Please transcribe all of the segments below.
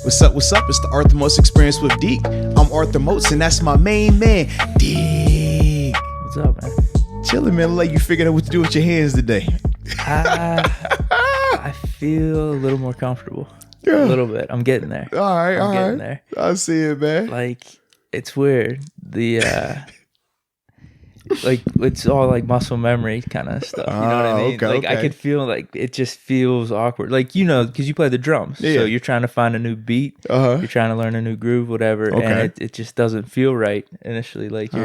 What's up? What's up? It's the Arthur Moats Experience with Deke. I'm Arthur Moats, and that's my main man, Deke. What's up, man? Chilling, man. Like you figured out what to do with your hands today. I feel a little more comfortable. Yeah. A little bit. I'm getting there. All right, I'm getting there. I see it, man. Like, it's weird. Like it's all like muscle memory kind of stuff. You know what I mean? Okay, like okay. I could feel like it just feels awkward. Like, you know, because you play the drums, Yeah. so you're trying to find a new beat. You're trying to learn a new groove, whatever, and it just doesn't feel right initially. Like you're,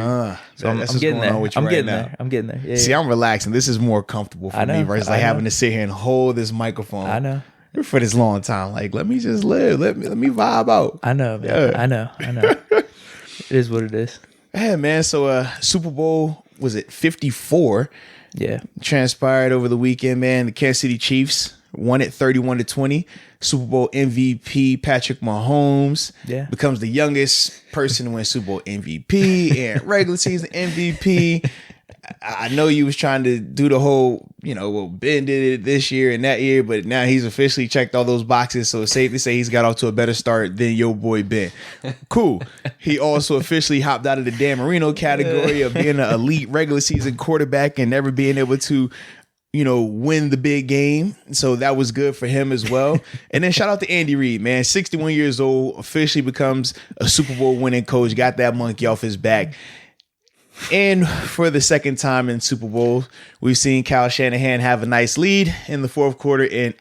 so I'm getting there. I'm getting there. I'm getting there. Yeah, See, I'm relaxing. This is more comfortable for me versus like having to sit here and hold this microphone. I know. For this long time. Like, let me just live. Let me vibe out. I know, man. Yeah. I know. It is what it is. Yeah, man. So Super Bowl, was it 54? Yeah. Transpired over the weekend, man. The Kansas City Chiefs won it 31-20. Super Bowl MVP Patrick Mahomes becomes the youngest person to win Super Bowl MVP and regular season MVP. I know you was trying to do the whole, well, Ben did it this year and that year, but now he's officially checked all those boxes. So it's safe to say he's got off to a better start than your boy Ben. Cool. He also officially hopped out of the Dan Marino category of being an elite regular season quarterback and never being able to, win the big game. So that was good for him as well. And then shout out to Andy Reid, man. 61 years old, officially becomes a Super Bowl winning coach, got that monkey off his back. And for the second time in Super Bowl, we've seen Kyle Shanahan have a nice lead in the fourth quarter and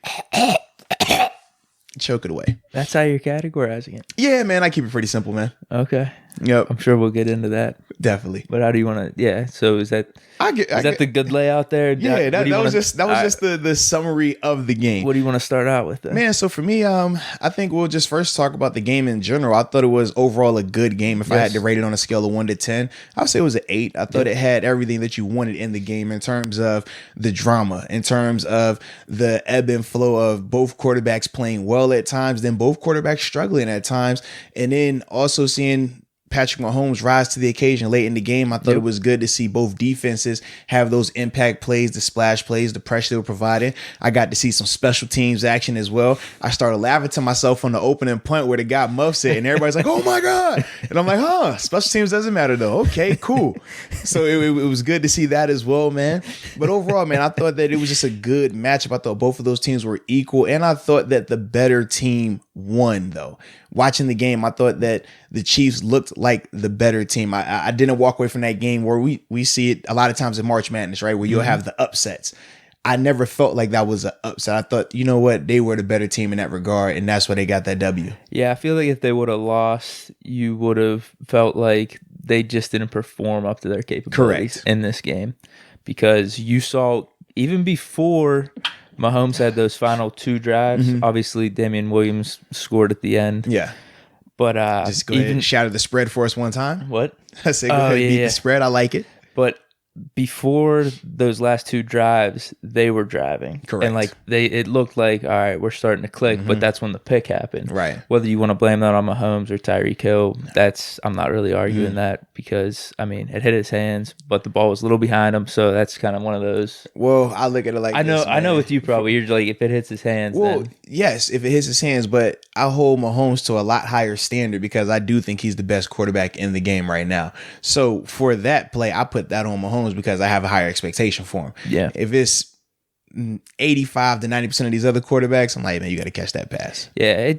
choke it away. That's how you're categorizing it. Yeah, man. I keep it pretty simple, man. Okay. Yep. I'm sure we'll get into that. Definitely. But how do you want to? Yeah. So is that the good layout there? Yeah, that was just the summary of the game. What do you want to start out with then? Man, so for me, I think we'll just first talk about the game in general. I thought it was overall a good game. If I had to rate it on a scale of 1 to 10, I would say it was an 8. I thought it had everything that you wanted in the game in terms of the drama, in terms of the ebb and flow of both quarterbacks playing well at times, then both quarterbacks struggling at times, and then also seeing Patrick Mahomes rise to the occasion late in the game. I thought it was good to see both defenses have those impact plays, the splash plays, the pressure they were providing. I got to see some special teams action as well. I started laughing to myself on the opening point where the guy muffs it and everybody's like, oh my God. And I'm like, special teams doesn't matter though. Okay, cool. So it was good to see that as well, man. But overall, man, I thought that it was just a good matchup. I thought both of those teams were equal. And I thought that the better team won though. Watching the game, I thought that the Chiefs looked like the better team. I didn't walk away from that game where we see it a lot of times in March Madness, right? Where you'll have the upsets. I never felt like that was an upset. I thought, you know what? They were the better team in that regard, and that's why they got that W. Yeah, I feel like if they would have lost, you would have felt like they just didn't perform up to their capabilities in this game. Because you saw, even before Mahomes had those final 2 drives. Obviously, Damian Williams scored at the end. Yeah. But just go ahead and shout the spread for us one time. What? I say go ahead and beat the spread. I like it. But before those last 2 drives, they were driving. Correct. And it looked like, all right, we're starting to click, but that's when the pick happened. Right. Whether you want to blame that on Mahomes or Tyreek Hill, I'm not really arguing that because, it hit his hands, but the ball was a little behind him, so that's kind of one of those. Well, I look at it like I know with you probably, you're like, if it hits his hands, then. Yes, if it hits his hands, but I hold Mahomes to a lot higher standard because I do think he's the best quarterback in the game right now. So for that play, I put that on Mahomes because I have a higher expectation for him. Yeah. If it's 85 to 90% of these other quarterbacks, I'm like, man, you got to catch that pass. Yeah,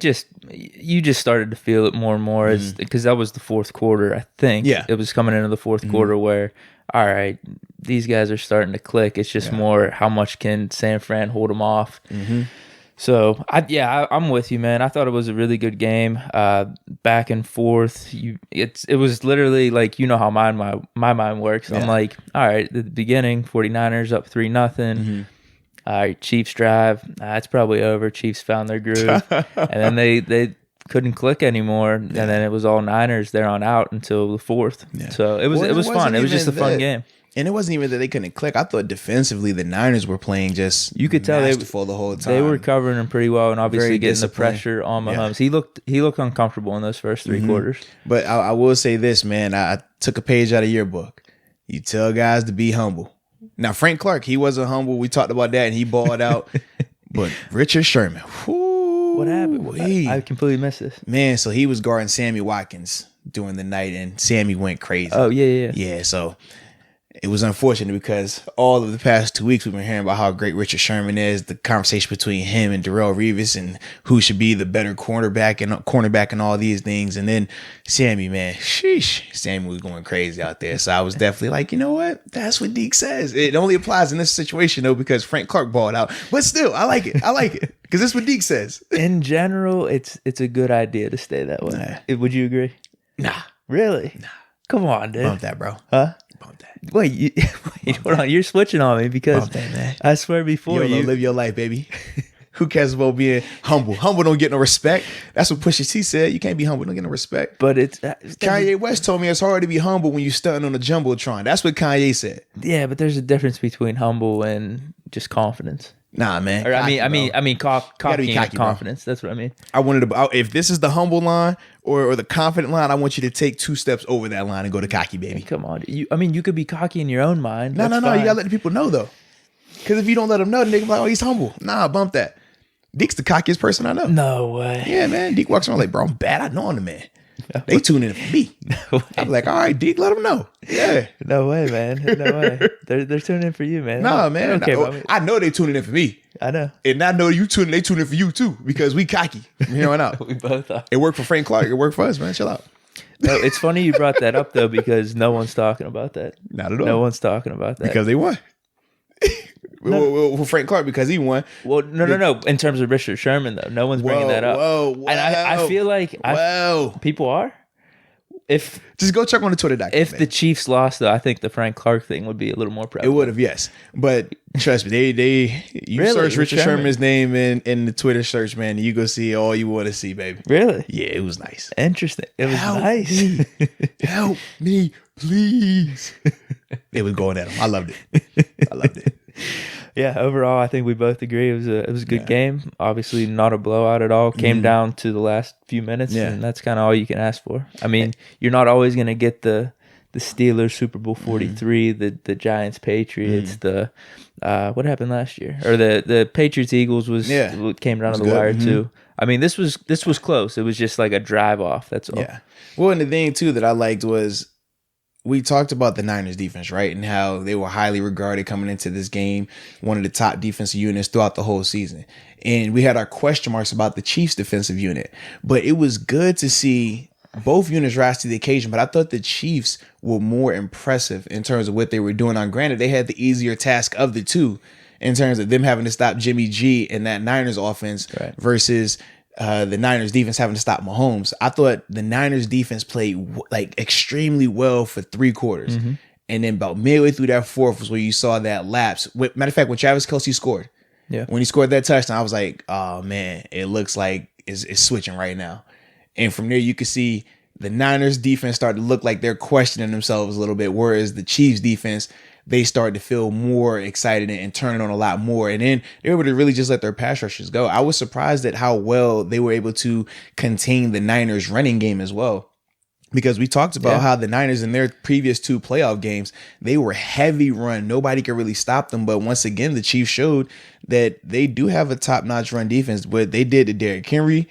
you just started to feel it more and more because that was the fourth quarter, I think. Yeah. It was coming into the fourth quarter where, all right, these guys are starting to click. It's just more how much can San Fran hold them off. So, I'm with you, man. I thought it was a really good game. Back and forth. It was literally like, how my mind works. Yeah. I'm like, all right, at the beginning, 49ers up 3-0. All right, Chiefs drive. It's probably over. Chiefs found their groove. And then they couldn't click anymore. And then it was all Niners there on out until the fourth. Yeah. So it was fun. It was just a fun game. And it wasn't even that they couldn't click. I thought defensively the Niners were playing just you could tell masterful the whole time. They were covering him pretty well and obviously getting the pressure on Mahomes. Yeah. He looked uncomfortable in those first 3 quarters. But I will say this, man. I took a page out of your book. You tell guys to be humble. Now, Frank Clark, he wasn't humble. We talked about that and he balled out. But Richard Sherman, whoo. What happened? I completely missed this. Man, so he was guarding Sammy Watkins during the night, and Sammy went crazy. Oh, yeah. Yeah, so it was unfortunate because all of the past 2 weeks we've been hearing about how great Richard Sherman is, the conversation between him and Darrelle Revis and who should be the better cornerback and all these things. And then Sammy, man, Sammy was going crazy out there. So I was definitely like, you know what? That's what Deke says. It only applies in this situation though, because Frank Clark balled out. But still, I like it. Because that's what Deke says. In general, it's a good idea to stay that way. Would you agree? Nah. Really? Nah. Come on, dude. Bump that, bro. Huh? Bump that. Wait, hold on. You're switching on me because that, man. I swear before you live your life, baby. Who cares about being humble? Humble don't get no respect. That's what Pusha T said. You can't be humble, don't get no respect. But it's Kanye West told me it's hard to be humble when you're stunting on a jumbotron. That's what Kanye said. Yeah, but there's a difference between humble and just confidence. Nah, man. Or cocky, I mean, cocky and confidence. Bro. That's what I mean. I wanted to. If this is the humble line or the confident line, I want you to take 2 steps over that line and go to cocky, baby. Come on, you could be cocky in your own mind. No. You gotta let the people know though, because if you don't let them know, then they can be like, oh, he's humble. Nah, bump that. Deke's the cockiest person I know. No way. Yeah, man. Deke walks around like, bro, I'm bad. I know I'm the man. They tune in for me. I'm like, all right, Deke, let them know. Yeah. No way, man. No way. They're tuning in for you, man. Nah, man. I know they tuning in for me. I know. And I know they tuning in for you too, because we cocky from here on out. We both are. It worked for Frank Clark. It worked for us, man. Chill out. No, it's funny you brought that up though, because no one's talking about that. Not at all. No one's talking about that. Because they won. Well, Frank Clark, because he won. Well, no. In terms of Richard Sherman, though, no one's bringing that up. Whoa. And I feel like people are. Just go check on the Twitter. If the Chiefs lost, though, I think the Frank Clark thing would be a little more prevalent. It would have, yes. But trust me, you really? Search Richard Sherman's name in the Twitter search, man, and you go see all you want to see, baby. Really? Yeah, it was nice. Interesting. It was nice. Help me, please. It was going at him. I loved it. Yeah, overall, I think we both agree it was a good game. Obviously, not a blowout at all. Came down to the last few minutes, and that's kind of all you can ask for. I mean, you're not always going to get the Steelers Super Bowl 43, the Giants Patriots, the what happened last year, or the Patriots Eagles came down to the wire too. I mean, this was close. It was just like a drive off. That's all. Yeah. Well, and the thing too that I liked was, we talked about the Niners defense, right? And how they were highly regarded coming into this game, one of the top defensive units throughout the whole season. And we had our question marks about the Chiefs defensive unit, but it was good to see both units rise to the occasion. But I thought the Chiefs were more impressive in terms of what they were doing. Granted, they had the easier task of the two in terms of them having to stop Jimmy G and that Niners offense versus the Niners defense having to stop Mahomes. I thought the Niners defense played like extremely well for 3 quarters. And then about midway through that fourth was where you saw that lapse. Matter of fact, when Travis Kelce scored, when he scored that touchdown, I was like, oh man, it looks like it's switching right now. And from there, you could see the Niners defense started to look like they're questioning themselves a little bit, whereas the Chiefs defense, they started to feel more excited and turning on a lot more. And then they were able to really just let their pass rushers go. I was surprised at how well they were able to contain the Niners running game as well. Because we talked about how the Niners in their previous 2 playoff games, they were heavy run. Nobody could really stop them. But once again, the Chiefs showed that they do have a top-notch run defense. But they did to Derrick Henry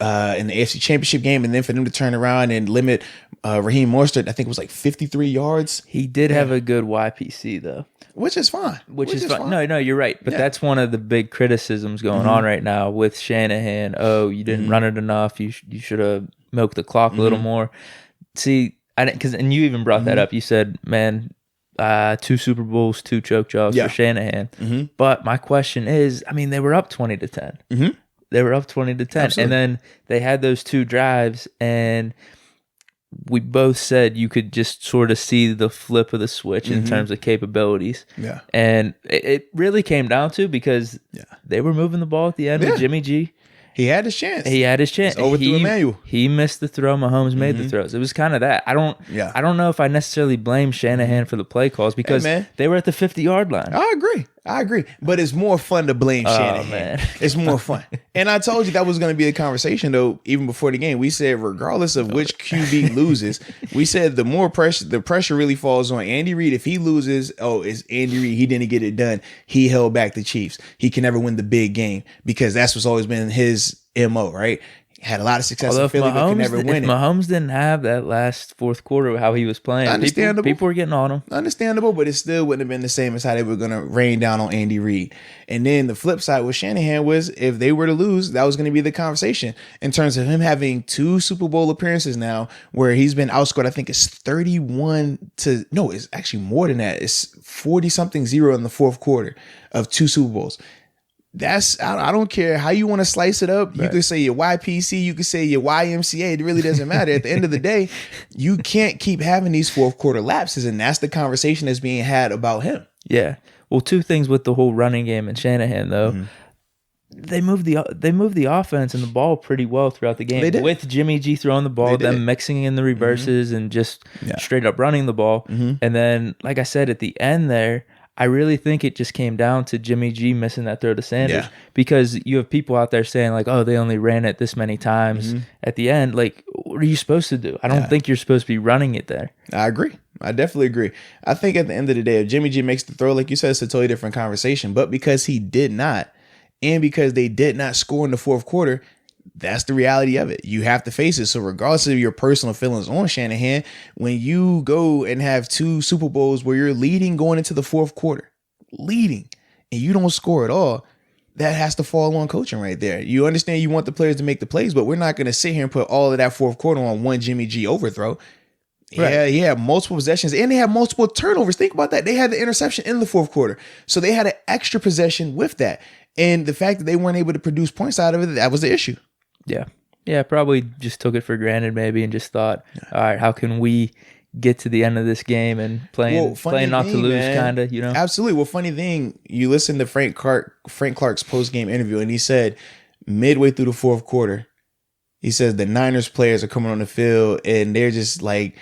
in the AFC Championship game, and then for them to turn around and limit Raheem Mostert, I think it was like 53 yards. He did have a good YPC though, which is fine. Which is fine. No, you're right. But that's one of the big criticisms going on right now with Shanahan. Oh, you didn't run it enough. You should have milked the clock a little more. See, and you even brought that up. You said, man, 2 Super Bowls, 2 choke jobs for Shanahan. But my question is, I mean, they were up 20-10. They were up 20-10. Absolutely. And then they had those 2 drives, and we both said you could just sort of see the flip of the switch in terms of capabilities. Yeah. And it really came down to, because they were moving the ball at the end with Jimmy G. He had his chance. It's overthrew Emmanuel. He missed the throw. Mahomes made the throws. It was kind of that. I don't know if I necessarily blame Shanahan for the play calls, because they were at the 50-yard line. I agree. But it's more fun to blame Shanahan. Man. It's more fun. And I told you that was going to be the conversation, though, even before the game. We said regardless of which QB loses, we said the pressure really falls on Andy Reid. If he loses, it's Andy Reid. He didn't get it done. He held back the Chiefs. He can never win the big game, because that's what's always been his MO, right? Had a lot of success Although in Philly, but could never win if it. Mahomes didn't have that last fourth quarter, how he was playing, Understandable. People were getting on him. Understandable, but it still wouldn't have been the same as how they were going to rain down on Andy Reid. And then the flip side with Shanahan was if they were to lose, that was going to be the conversation in terms of him having 2 Super Bowl appearances now where he's been outscored. I think it's 31-0. It's actually more than that. It's 40-0 in the fourth quarter of 2 Super Bowls. I don't care how you want to slice it up. Right. You could say your YPC, you could say your YMCA. It really doesn't matter. At the end of the day, you can't keep having these fourth quarter lapses, and that's the conversation that's being had about him. Yeah. Well, 2 things with the whole running game and Shanahan though. Mm-hmm. They moved the offense and the ball pretty well throughout the game. They did. With Jimmy G throwing the ball, them mixing in the reverses and just straight up running the ball. Mm-hmm. And then, like I said, at the end there, I really think it just came down to Jimmy G missing that throw to Sanders because you have people out there saying like, oh, they only ran it this many times at the end. Like, what are you supposed to do? I don't think you're supposed to be running it there. I agree. I definitely agree. I think at the end of the day, if Jimmy G makes the throw, like you said, it's a totally different conversation. But because he did not, and because they did not score in the fourth quarter, that's the reality of it. You have to face it. So regardless of your personal feelings on Shanahan, when you go and have 2 Super Bowls where you're leading going into the fourth quarter, and you don't score at all, that has to fall on coaching right there. You understand you want the players to make the plays, but we're not going to sit here and put all of that fourth quarter on one Jimmy G overthrow. Right. Yeah, he had multiple possessions and they had multiple turnovers. Think about that. They had the interception in the fourth quarter. So they had an extra possession with that. And the fact that they weren't able to produce points out of it, that was the issue. Yeah. Yeah, probably just took it for granted maybe and just thought, all right, how can we get to the end of this game and playing not to lose kind of, you know? Absolutely. Well, funny thing, you listen to Frank Clark's post-game interview and he said midway through the fourth quarter, he says the Niners players are coming on the field and they're just like,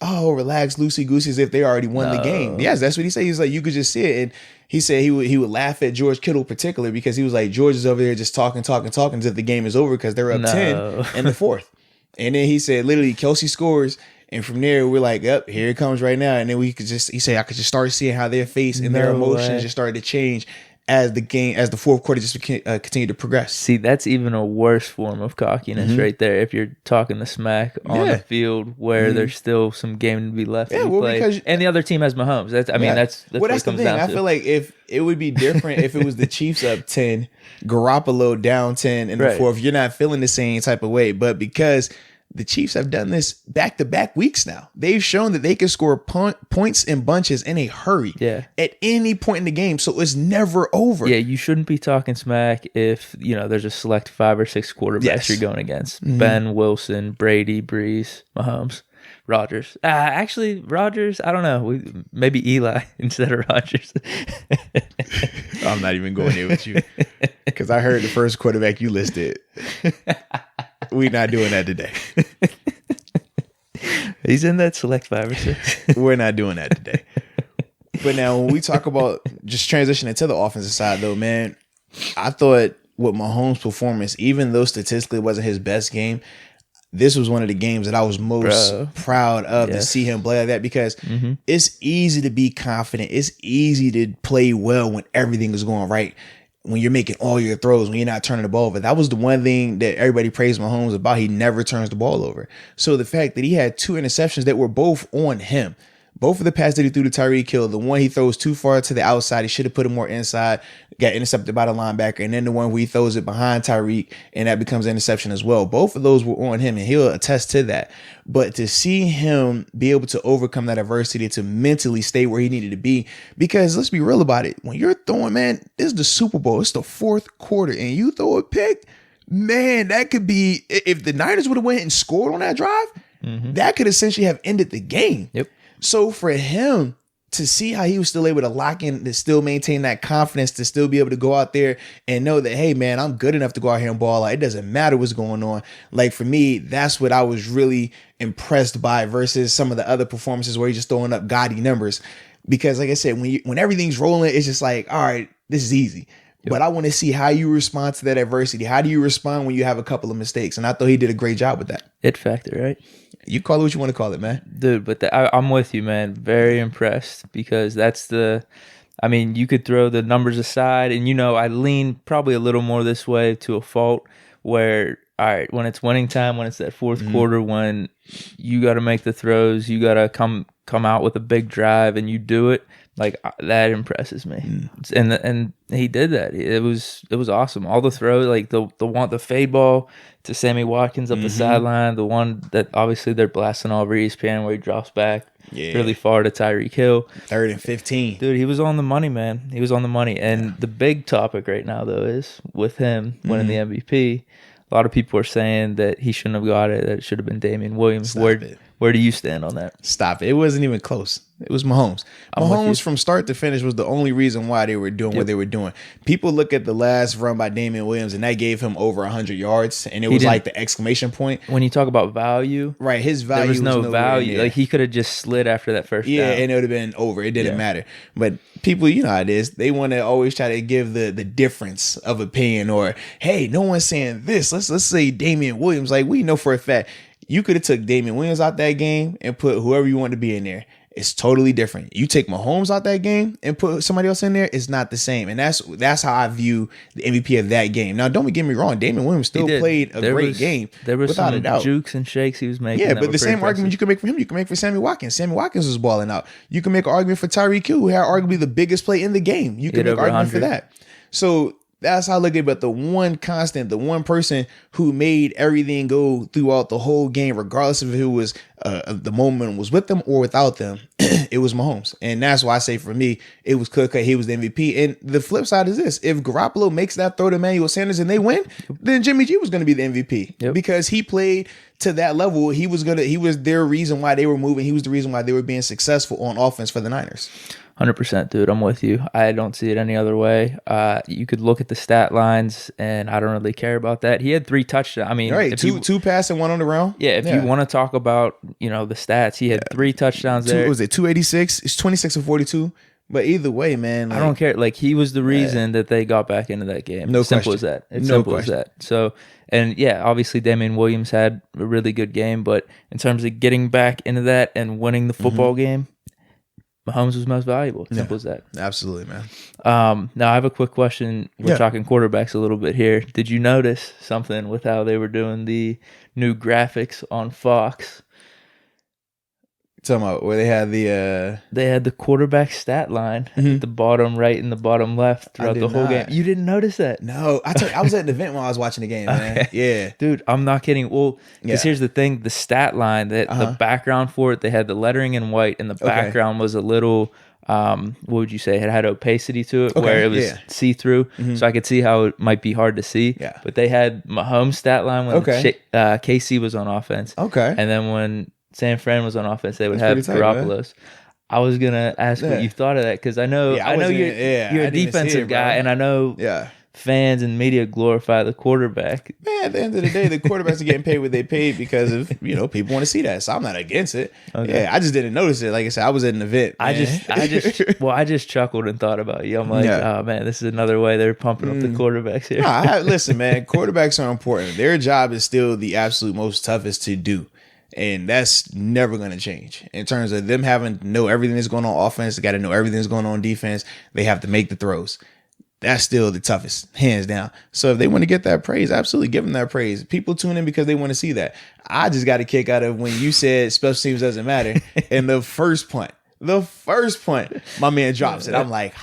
oh, relax, loosey-goosey, as if they already won the game. Yes, that's what he said. He's like, you could just see it. And he said he would laugh at George Kittle particularly because he was like, George is over there just talking as if the game is over because they're up 10 in the fourth. And then he said, literally, Kelsey scores. And from there, we're like, yep, here it comes right now. And then he said, I could just start seeing how their face and their emotions just started to change as the fourth quarter just continued to progress. See, that's even a worse form of cockiness right there. If you're talking the smack on the field where there's still some game to be left to be played. And the other team has Mahomes. That's what it comes down to. I feel like if it would be different if it was the Chiefs up 10, Garoppolo down 10 in the fourth, you're not feeling the same type of way. But because the Chiefs have done this back-to-back weeks now. They've shown that they can score points in bunches in a hurry at any point in the game, so it's never over. Yeah, you shouldn't be talking smack if, there's a select 5 or 6 quarterbacks you're going against. Mm-hmm. Ben, Wilson, Brady, Breeze, Mahomes, Rodgers. Actually, Rodgers, I don't know. Maybe Eli instead of Rodgers. I'm not even going there with you because I heard the first quarterback you listed. We're not doing that today. He's in that select 5 or 6. We're not doing that today. But now when we talk about just transitioning to the offensive side, though, man, I thought with Mahomes' performance, even though statistically it wasn't his best game, this was one of the games that I was most proud of to see him play like that because it's easy to be confident. It's easy to play well when everything is going right. When you're making all your throws, when you're not turning the ball over. That was the one thing that everybody praised Mahomes about. He never turns the ball over. So the fact that he had 2 interceptions that were both on him, both of the passes that he threw to Tyreek Hill, the one he throws too far to the outside, he should have put it more inside, got intercepted by the linebacker, and then the one where he throws it behind Tyreek, and that becomes an interception as well. Both of those were on him, and he'll attest to that. But to see him be able to overcome that adversity, to mentally stay where he needed to be, because let's be real about it. When you're throwing, man, this is the Super Bowl. It's the fourth quarter, and you throw a pick, man, that could be, if the Niners would have went and scored on that drive, that could essentially have ended the game. Yep. So for him to see how he was still able to lock in, to still maintain that confidence, to still be able to go out there and know that, hey, man, I'm good enough to go out here and ball out. It doesn't matter what's going on. Like, for me, that's what I was really impressed by versus some of the other performances where he's just throwing up gaudy numbers. Because, like I said, when everything's rolling, it's just like, all right, this is easy. Yep. But I want to see how you respond to that adversity. How do you respond when you have a couple of mistakes? And I thought he did a great job with that. It factor, right? You call it what you want to call it, man. Dude, but I'm with you, man. Very impressed because you could throw the numbers aside and, I lean probably a little more this way to a fault where, all right, when it's winning time, when it's that fourth quarter, when you got to make the throws, you got to come out with a big drive, and you do it. Like, that impresses me, and he did that. It was awesome. All the throws, like the fade ball to Sammy Watkins up the sideline, the one that obviously they're blasting all over ESPN where he drops back really far to Tyreek Hill. 3rd and 15. Dude, he was on the money, man. He was on the money. And the big topic right now, though, is with him winning the MVP. A lot of people are saying that he shouldn't have got it, that it should have been Damian Williams. Where do you stand on that? Stop it. It wasn't even close. It was Mahomes. Mahomes from start to finish was the only reason why they were doing what they were doing. People look at the last run by Damian Williams, and that gave him over 100 yards, and it was like the exclamation point. When you talk about value, right, his value there was no value. Like, he could have just slid after that first down. And it would have been over. It didn't matter. But people, you know how it is. They want to always try to give the difference of opinion, or, hey, no one's saying this. Let's say Damian Williams. Like, we know for a fact, you could have took Damian Williams out that game and put whoever you want to be in there. It's totally different. You take Mahomes out that game and put somebody else in there, it's not the same. And that's how I view the MVP of that game. Now, don't get me wrong. Damian Williams still played a great game. There was without a doubt. Jukes and shakes he was making. Yeah, but the same argument you can make for him, you can make for Sammy Watkins. Sammy Watkins was balling out. You can make an argument for Tyreek Hill, who had arguably the biggest play in the game. You can make an argument for that. So that's how I look at it. But the one constant, the one person who made everything go throughout the whole game, regardless of who was the moment was with them or without them, it was Mahomes. And that's why I say, for me, it was clear cut. He was the MVP. And the flip side is this: if Garoppolo makes that throw to Emmanuel Sanders and they win, then Jimmy G was going to be the MVP because he played to that level. He was their reason why they were moving. He was the reason why they were being successful on offense for the Niners. 100%, dude. I'm with you. I don't see it any other way. You could look at the stat lines, and I don't really care about that. He had 3 touchdowns. I mean, right, two passes and 1 on the round. Yeah, if you want to talk about, the stats, he had 3 touchdowns there. Was it 286? It's 26 and 42. But either way, man, I don't care. Like, he was the reason that they got back into that game. No simple question. as that. It's simple as that. So, and yeah, obviously Damian Williams had a really good game, but in terms of getting back into that and winning the football game, Mahomes was most valuable. Simple as that. Absolutely, man. Now I have a quick question. We're talking quarterbacks a little bit here. Did you notice something with how they were doing the new graphics on Fox? Talking about where they had the quarterback stat line at the bottom right and the bottom left throughout the whole game. You didn't notice that? No, I was at an event while I was watching the game, man. Okay. Yeah, dude, I'm not kidding. Well, because here's the thing: the stat line, that the background for it, they had the lettering in white, and the background was a little. What would you say? It had opacity to it, where it was see through, so I could see how it might be hard to see. Yeah, but they had Mahomes stat line when KC was on offense. Okay, and then when San Fran was on offense, they would have Garoppolo's. I was gonna ask what you thought of that, because I know you're a defensive guy, and I know fans and media glorify the quarterback. Man, at the end of the day, the quarterbacks are getting paid what they paid because of people want to see that. So I'm not against it. Okay. Yeah, I just didn't notice it. Like I said, I was at an event. I just chuckled and thought about you. I'm like, oh man, this is another way they're pumping up the quarterbacks here. Listen, man, quarterbacks are important. Their job is still the absolute most toughest to do. And that's never going to change. In terms of them having to know everything that's going on offense, they got to know everything that's going on defense. They have to make the throws. That's still the toughest, hands down. So if they want to get that praise, absolutely give them that praise. People tune in because they want to see that. I just got a kick out of when you said special teams doesn't matter. And the first punt, my man drops it. I'm like,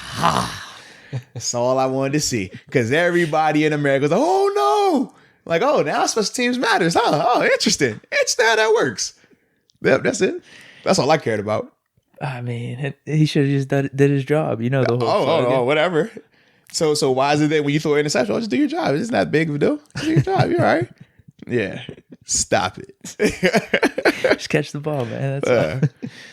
that's all I wanted to see. Because everybody in America was like, oh no. Like, oh, now special teams matters, huh? Oh, interesting. Interesting how that works. Yep, that's it. That's all I cared about. I mean, he should have just did his job. The whole Oh, whatever. So why is it that when you throw an interception, just do your job? It's not big of a deal. Do your job. You're all right. Yeah. Stop it. Just catch the ball, man.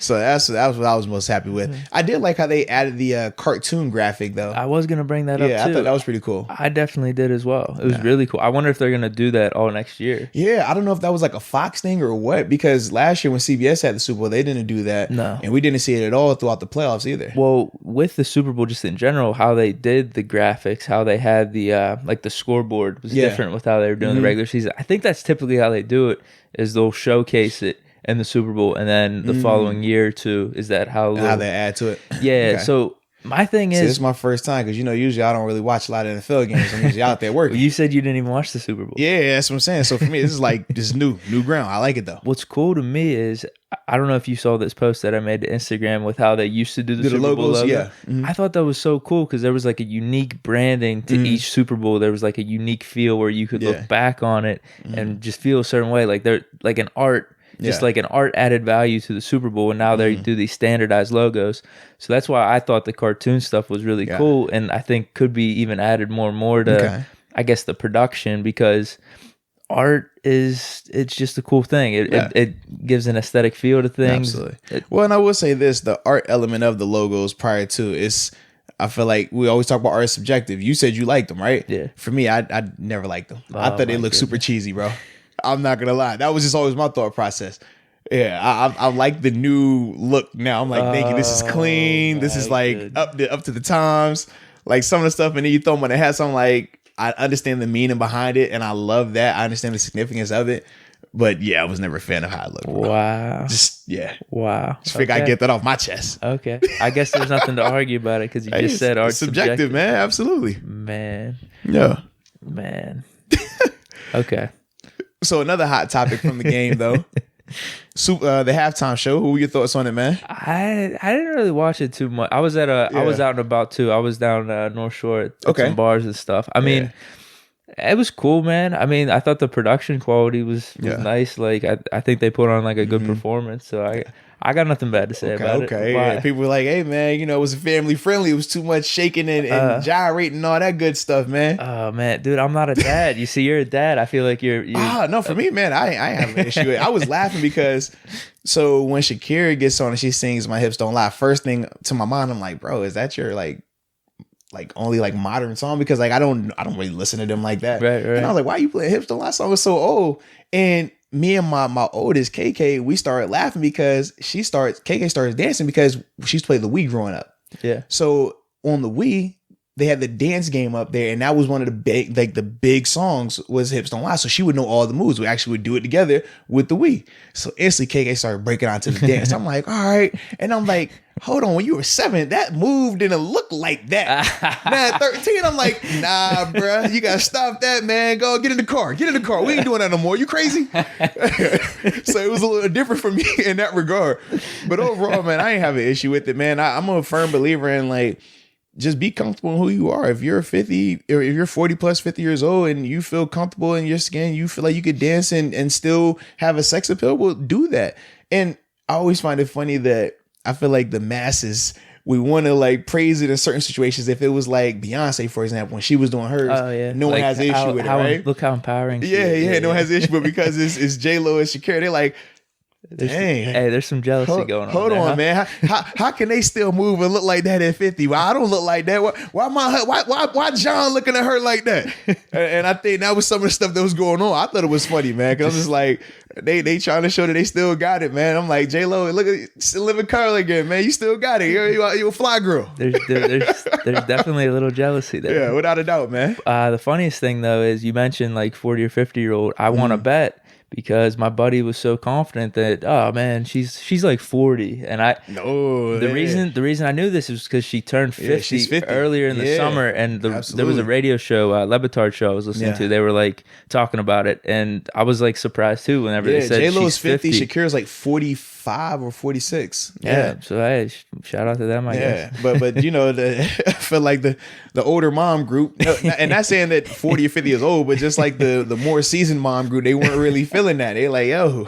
So that was what I was most happy with. I did like how they added the cartoon graphic, though. I was going to bring that up, too. Yeah, I thought that was pretty cool. I definitely did as well. It was really cool. I wonder if they're going to do that all next year. Yeah, I don't know if that was like a Fox thing or what, because last year when CBS had the Super Bowl, they didn't do that. No. And we didn't see it at all throughout the playoffs either. Well, with the Super Bowl, just in general, how they did the graphics, how they had the the scoreboard was different with how they were doing the regular season. I think that's typically how they do it, is they'll showcase it in the Super Bowl, and then the following year or two, is that how they add to it? Yeah. Okay. So My thing This is, is my first time because usually I don't really watch a lot of NFL games. I'm usually out there working. you said you didn't even watch the Super Bowl. Yeah, that's what I'm saying. So for me, this is like this new ground. I like it though. What's cool to me is I don't know if you saw this post that I made to Instagram with how they used to do the Super Bowl logo. Yeah, I thought that was so cool because there was like a unique branding to each Super Bowl. There was like a unique feel where you could look back on it and just feel a certain way, like they're like an art. Just like an art added value to the Super Bowl, and now they do these standardized logos. So that's why I thought the cartoon stuff was really cool, and I think could be even added more and more to, I guess, the production, because art it's just a cool thing. It gives an aesthetic feel to things. Absolutely. Well, and I will say this: the art element of the logos prior to is. I feel like we always talk about art is subjective. You said you liked them, right? Yeah. For me, I never liked them. I thought they looked super cheesy, bro. I'm not gonna lie. That was just always my thought process. Yeah, I like the new look now. I'm like, thinking this is clean. This is like up to the times. Like some of the stuff, and then you throw them on the hat. So I'm like, I understand the meaning behind it, and I love that. I understand the significance of it. But yeah, I was never a fan of how it looked. Bro. Wow. Wow. Just figure I get that off my chest. Okay. I guess there's nothing to argue about it because you just said art's subjective, man. Absolutely. Man. Yeah. Man. Okay. So another hot topic from the game, though, the halftime show. Who were your thoughts on it, man? I didn't really watch it too much. I was out and about too. I was down North Shore at some bars and stuff. I mean, it was cool, man. I mean, I thought the production quality was nice. Like I think they put on like a good performance. So I got nothing bad to say about it. Yeah. People were like, hey, man, it was family friendly. It was too much shaking and gyrating and all that good stuff, man. Oh, man. Dude, I'm not a dad. You see, you're a dad. I feel like you're no, for me, man, I have an issue with it. I was laughing because, so when Shakira gets on and she sings My Hips Don't Lie, first thing to my mind, I'm like, bro, is that your like only like modern song? Because like I don't really listen to them like that. Right. And I was like, why are you playing Hips Don't Lie song? It's so old. And me and my oldest KK, we started laughing because KK starts dancing because she used to play the Wii growing up. Yeah. So on the Wii, they had the dance game up there, and that was one of the big songs was Hips Don't Lie. So she would know all the moves. We actually would do it together with the Wii. So instantly KK started breaking out to the dance. I'm like, all right. And I'm like, hold on, when you were 7, that move didn't look like that. Now at 13, I'm like, nah, bro, you gotta stop that, man. Go get in the car. Get in the car. We ain't doing that no more. You crazy? So it was a little different for me in that regard. But overall, man, I ain't have an issue with it, man. I'm a firm believer in like, just be comfortable in who you are. If you're 50 or if you're 40 plus 50 years old and you feel comfortable in your skin, you feel like you could dance and still have a sex appeal, well, do that. And I always find it funny that I feel like the masses, we want to like praise it in certain situations. If it was like Beyonce, for example, when she was doing hers, no one has an issue with it, right? Look how empowering she is. No one has an issue, but because it's J-Lo and Shakira, they're like, there's some jealousy going on. Hold on, man. How can they still move and look like that at 50? Well, I don't look like that. Why John looking at her like that? And I think that was some of the stuff that was going on. I thought it was funny, man, because I'm just like, they trying to show that they still got it, man. I'm like, J-Lo, look at still living curl again, man. You still got it. You're a fly girl. There's definitely a little jealousy there. Yeah, without a doubt, man. The funniest thing though is you mentioned like 40 or 50-year-old. I want to bet. Because my buddy was so confident that, oh man, she's like 40, and the reason I knew this is because she turned 50, earlier in the summer, and there was a radio show, Lebitard show I was listening to. They were like talking about it, and I was like surprised too whenever they said J-Lo's she's 50. Shakira's like 45 or 46. Yeah. So hey, shout out to them, I guess. But I feel like the older mom group, and not saying that 40 or 50 is old, but just like the more seasoned mom group, they weren't really feeling that. They're like, yo,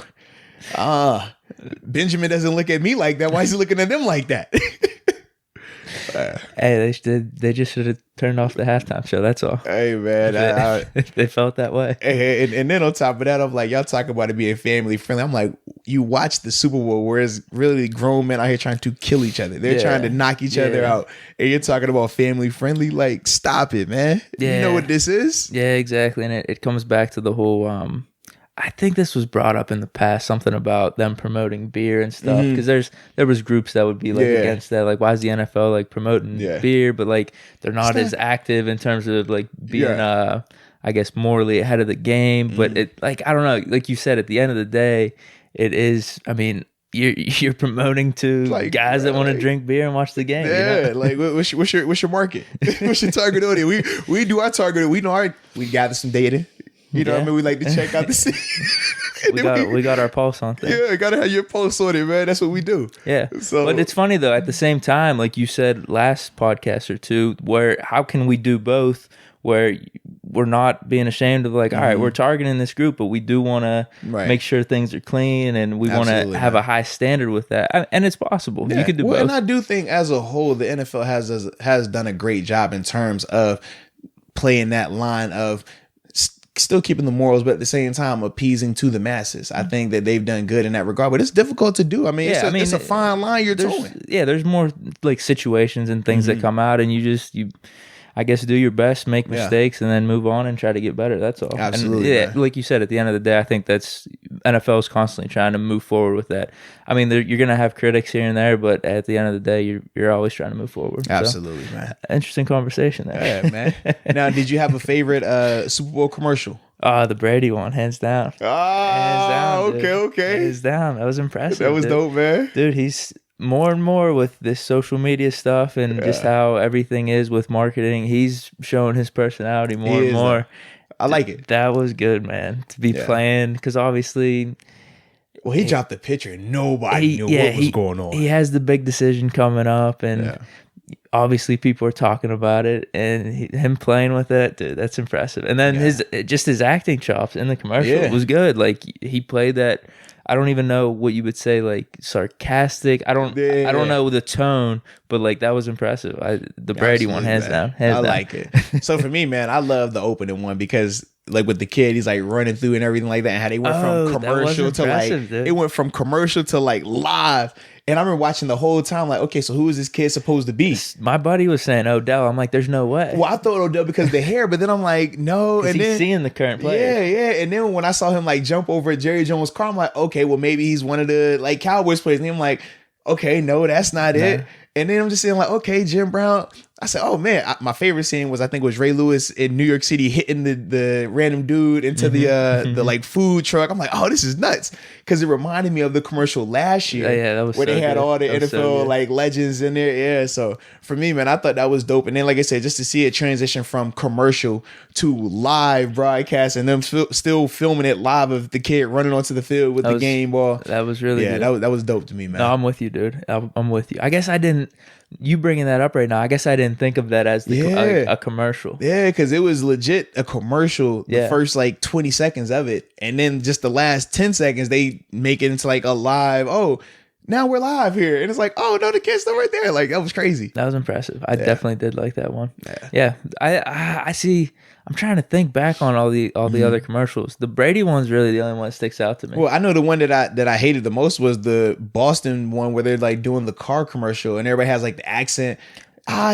Benjamin doesn't look at me like that. Why is he looking at them like that? Hey, they just should have turned off the halftime show. That's all. Hey, man. They felt that way. Hey, and then on top of that, I'm like, y'all talk about it being family friendly. I'm like, you watch the Super Bowl where it's really grown men out here trying to kill each other. They're trying to knock each other out. And you're talking about family friendly. Like, stop it, man. Yeah. You know what this is? Yeah, exactly. And it comes back to the whole... I think this was brought up in the past, something about them promoting beer and stuff. Because there was groups that would be like against that. Like, why is the NFL like promoting beer? But like, they're not as active in terms of like being, I guess, morally ahead of the game. But it, like, I don't know. Like you said, at the end of the day, it is. I mean, you're promoting to like, guys that want to drink beer and watch the game. Yeah, like what's your market? What's your target audience? We do our target. We know we gather some data. You know what I mean? We like to check out the scene. we got our pulse on things. Yeah, gotta have your pulse on it, man. That's what we do. Yeah. So, but it's funny though. At the same time, like you said last podcast or two, where how can we do both? Where we're not being ashamed of like, all right, we're targeting this group, but we do want to make sure things are clean, and we want to have a high standard with that. And it's possible. Yeah. You could do both. And I do think as a whole, the NFL has done a great job in terms of playing that line of still keeping the morals, but at the same time appeasing to the masses. I think that they've done good in that regard, but it's difficult to do. I mean, it's a fine line you're towing. Yeah, there's more like situations and things that come out, and you I guess do your best, make mistakes, and then move on and try to get better. That's all. Absolutely. And like you said, at the end of the day, I think that's NFL is constantly trying to move forward with that. I mean, you're going to have critics here and there, but at the end of the day, you're always trying to move forward. Absolutely, so, man. Interesting conversation there. Yeah, man. Now, did you have a favorite Super Bowl commercial? The Brady one, hands down. Hands down, okay. Hands down. That was impressive. That was dope, man. Dude, he's more and more with this social media stuff and just how everything is with marketing. He's showing his personality more and more. I like it. That was good, man, to be playing, because obviously... Well, he dropped the picture and nobody knew what was going on. He has the big decision coming up, and obviously people are talking about it, and him playing with it, dude, that's impressive. And then his acting chops in the commercial was good. Like, he played that... I don't even know what you would say, like sarcastic. I don't know the tone, but like that was impressive. The Brady one, hands down. I like it. So for me, man, I love the opening one because like with the kid, he's like running through and everything like that. And how they went from commercial to like it went from commercial to like live. And I remember watching the whole time, like, okay, so who is this kid supposed to be? My buddy was saying Odell. I'm like, there's no way. Well, I thought Odell because of the hair, but then I'm like, no. And he's seeing the current players. Yeah. And then when I saw him like jump over at Jerry Jones' car, I'm like, okay, well maybe he's one of the like Cowboys players. And I'm like, okay, no, that's not it. And then I'm just saying like, okay, Jim Brown. I said, oh man, my favorite scene was, I think it was Ray Lewis in New York City hitting the random dude into the like food truck. I'm like, oh, this is nuts. Because it reminded me of the commercial last year that was where so they had good. all the NFL like legends in there. Yeah. So for me, man, I thought that was dope. And then, like I said, just to see it transition from commercial to live broadcast and them still filming it live of the kid running onto the field with the game ball. That was really good. That was dope to me, man. No, I'm with you, dude. I'm with you. I guess I didn't. You bringing that up right now, I guess I didn't think of that as a commercial. Yeah, because it was legit a commercial, the first like 20 seconds of it. And then just the last 10 seconds, they make it into like a live, now we're live here. And it's like, oh, no, the kid's still right there. Like, that was crazy. That was impressive. I definitely did like that one. Yeah. I see. I'm trying to think back on all the other commercials. The Brady one's really the only one that sticks out to me. Well, I know the one that I hated the most was the Boston one where they're like doing the car commercial and everybody has like the accent.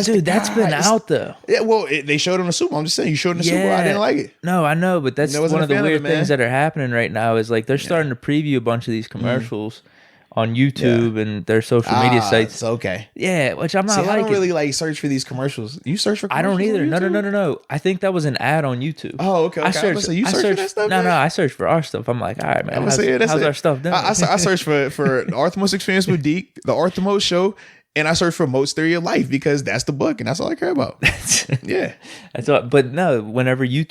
Dude, that's been out though. Yeah, well, they showed it on the Super Bowl. I'm just saying, you showed it on the Super Bowl. I didn't like it. No, I know, but that's one of the weird things that are happening right now is like they're starting to preview a bunch of these commercials on YouTube and their social media sites. Okay. Yeah, which I'm not liking. I don't really like search for these commercials. You search for commercials? I don't either. No. I think that was an ad on YouTube. Oh, okay. I search for that stuff? No, I search for our stuff. I'm like, all right, man. How's our stuff done? I search for Arthmos Experience with Deke, the Arthmos Show, and I search for Moats Theory of Life because that's the book and that's all I care about. Yeah. That's all. But no, whenever you're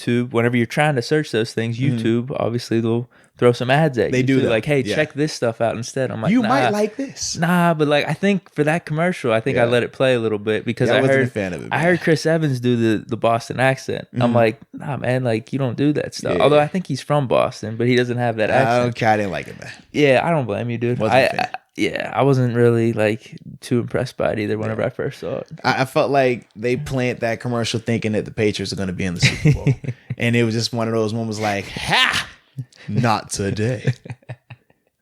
trying to search those things, YouTube, obviously they'll throw some ads at you. They do that. Like, hey, check this stuff out instead. I'm like, you might like this. Nah, but like I think for that commercial, I think I let it play a little bit because I wasn't a fan of it. I heard Chris Evans do the Boston accent. I'm like, nah, man, like you don't do that stuff. Yeah. Although I think he's from Boston, but he doesn't have that accent. Okay, I didn't like it, man. Yeah, I don't blame you, dude. I wasn't really like too impressed by it either whenever I first saw it. I felt like they planned that commercial thinking that the Patriots are going to be in the Super Bowl. And it was just one of those moments like, ha! Not today.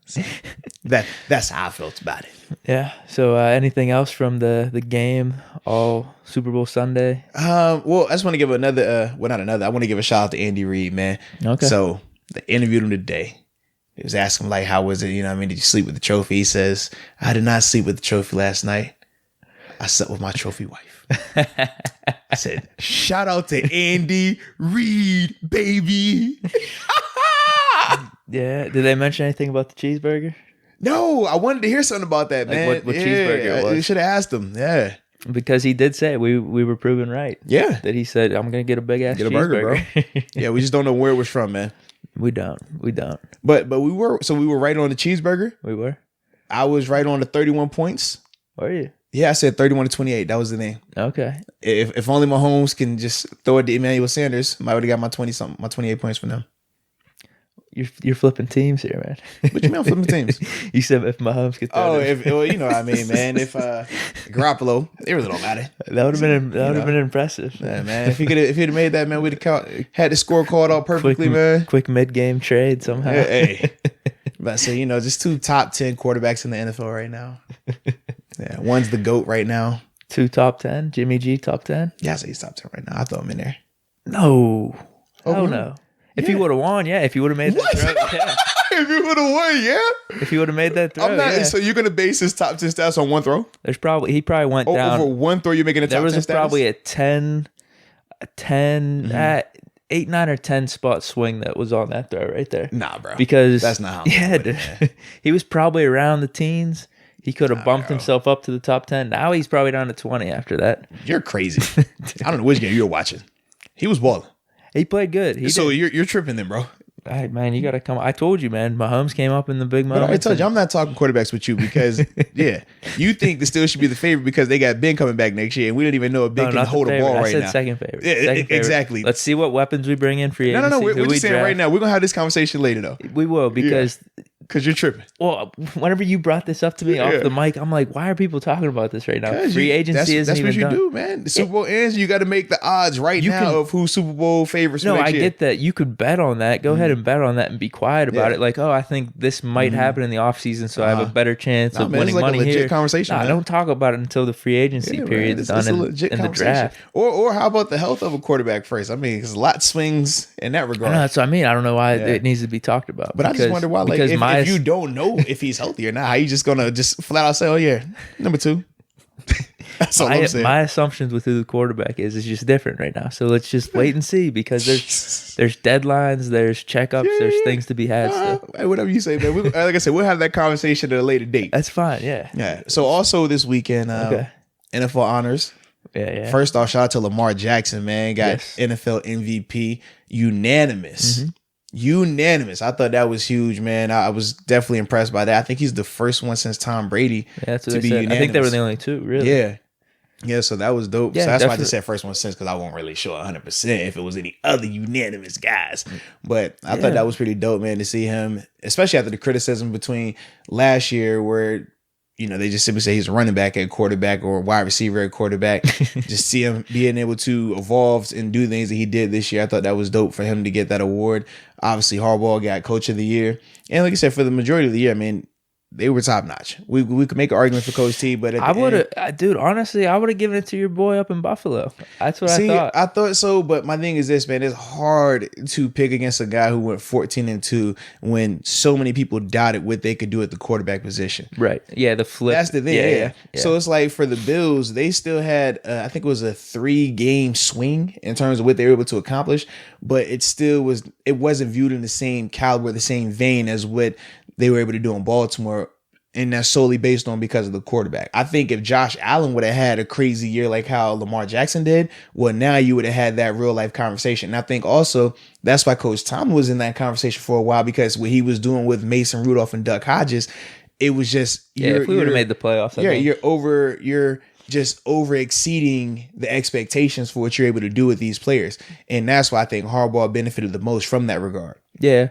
So that's how I felt about it. Yeah. So anything else from the game all Super Bowl Sunday? Well, I just want to give another, I want to give a shout out to Andy Reid, man. Okay. So they interviewed him today. He was asking like, how was it? You know what I mean? Did you sleep with the trophy? He says, I did not sleep with the trophy last night. I slept with my trophy wife. I said, shout out to Andy Reid, baby. Yeah. Did they mention anything about the cheeseburger? No, I wanted to hear something about that, man. What cheeseburger it was. You should have asked him. Yeah. Because he did say we were proven right. Yeah. That he said, I'm going to get a big ass cheeseburger. Burger, bro. Yeah, we just don't know where it was from, man. We don't. But we were right on the cheeseburger. We were. I was right on the 31 points. Were you? Yeah, I said 31-28. That was the name. Okay. If only Mahomes can just throw it to Emmanuel Sanders, I would have got my 28 points from them. You're flipping teams here, man. What you mean I'm flipping teams? You said if Mahomes could throw it. You know what I mean, man. If Garoppolo, it really don't matter. That would have been impressive. Yeah, man. If he'd have made that, man, we'd have had the score called out perfectly, man. Quick mid-game trade somehow. Hey. But so, just 2 top 10 quarterbacks in the NFL right now. Yeah, one's the GOAT right now. 2 top 10? Jimmy G top 10? Yeah, I say he's top 10 right now. I throw him in there. No. Oh, really? No. If he would have won, yeah. If he would have made that throw, yeah. If he would have won, yeah. If he would have made that throw, yeah. So you're gonna base his top 10 stats on one throw? He probably went down over one throw. You're making a top 10 stats? There was probably a 8, 9, or 10 spot swing that was on that throw right there. Nah, bro. Because that's not how. Yeah, he was probably around the teens. He could have bumped himself up to the top 10. Now he's probably down to 20 after that. You're crazy. I don't know which game you were watching. He was balling. He played good. You're tripping then, bro. All right, man, you got to come. I told you, man. Mahomes came up in the big moment. I told you, I'm not talking quarterbacks with you because, yeah, you think the Steelers should be the favorite because they got Ben coming back next year, and we don't even know if Ben can hold a ball right now. I said second favorite. Exactly. Let's see what weapons we bring in free agency. No. We're just saying right now. We're going to have this conversation later, though. We will because... Yeah. Because you're tripping. Well, whenever you brought this up to me off the mic, I'm like, why are people talking about this right now? Free agency isn't even done. That's what you do, man. The Super Bowl ends, you got to make the odds of who's Super Bowl favorites for next year. Get that. You could bet on that. Go ahead and bet on that and be quiet about it. Like, I think this might happen in the offseason, so I have a better chance of winning money here. It's a legit conversation, don't talk about it until the free agency period is done in the draft. Or how about the health of a quarterback first? I mean, because a lot swings in that regard. That's what I mean. I don't know why it needs to be talked about. But I just wonder why, like, if you don't know if he's healthy or not, how you just gonna just flat out say, "Oh yeah, number 2." That's all I'm saying. My assumptions with who the quarterback is just different right now. So let's just wait and see because there's deadlines, there's checkups, there's things to be had. Whatever you say, man. Like I said, we'll have that conversation at a later date. That's fine. Yeah. Yeah. So also this weekend, NFL honors. Yeah. First off, shout out to Lamar Jackson, man. Got NFL MVP unanimous. Unanimous. I thought that was huge, man. I was definitely impressed by that. I think he's the first one since Tom Brady to be unanimous. I think they were the only 2, really. Yeah, so that was dope. So that's why I just said first one since, because I won't really show 100% if it was any other unanimous guys. But I thought that was pretty dope, man, to see him, especially after the criticism between last year where, they just simply say he's a running back at quarterback or a wide receiver at quarterback. Just see him being able to evolve and do things that he did this year. I thought that was dope for him to get that award. Obviously, Harbaugh got Coach of the Year. And like I said, for the majority of the year, I mean, they were top notch. We could make an argument for Coach T, but honestly, I would have given it to your boy up in Buffalo. That's what I thought. I thought so, but my thing is this, man. It's hard to pick against a guy who went 14-2 when so many people doubted what they could do at the quarterback position. Right. Yeah, the flip. That's the thing. Yeah. So it's like for the Bills, they still had, I think it was a 3-game swing in terms of what they were able to accomplish, but it wasn't viewed in the same caliber, the same vein as what they were able to do in Baltimore, and that's solely based on because of the quarterback. I think if Josh Allen would have had a crazy year like how Lamar Jackson did, well, now you would have had that real life conversation. And I think also that's why Coach Tom was in that conversation for a while, because what he was doing with Mason Rudolph and Duck Hodges, it was just if we would have made the playoffs, you're just over exceeding the expectations for what you're able to do with these players, and that's why I think Harbaugh benefited the most from that regard. Yeah.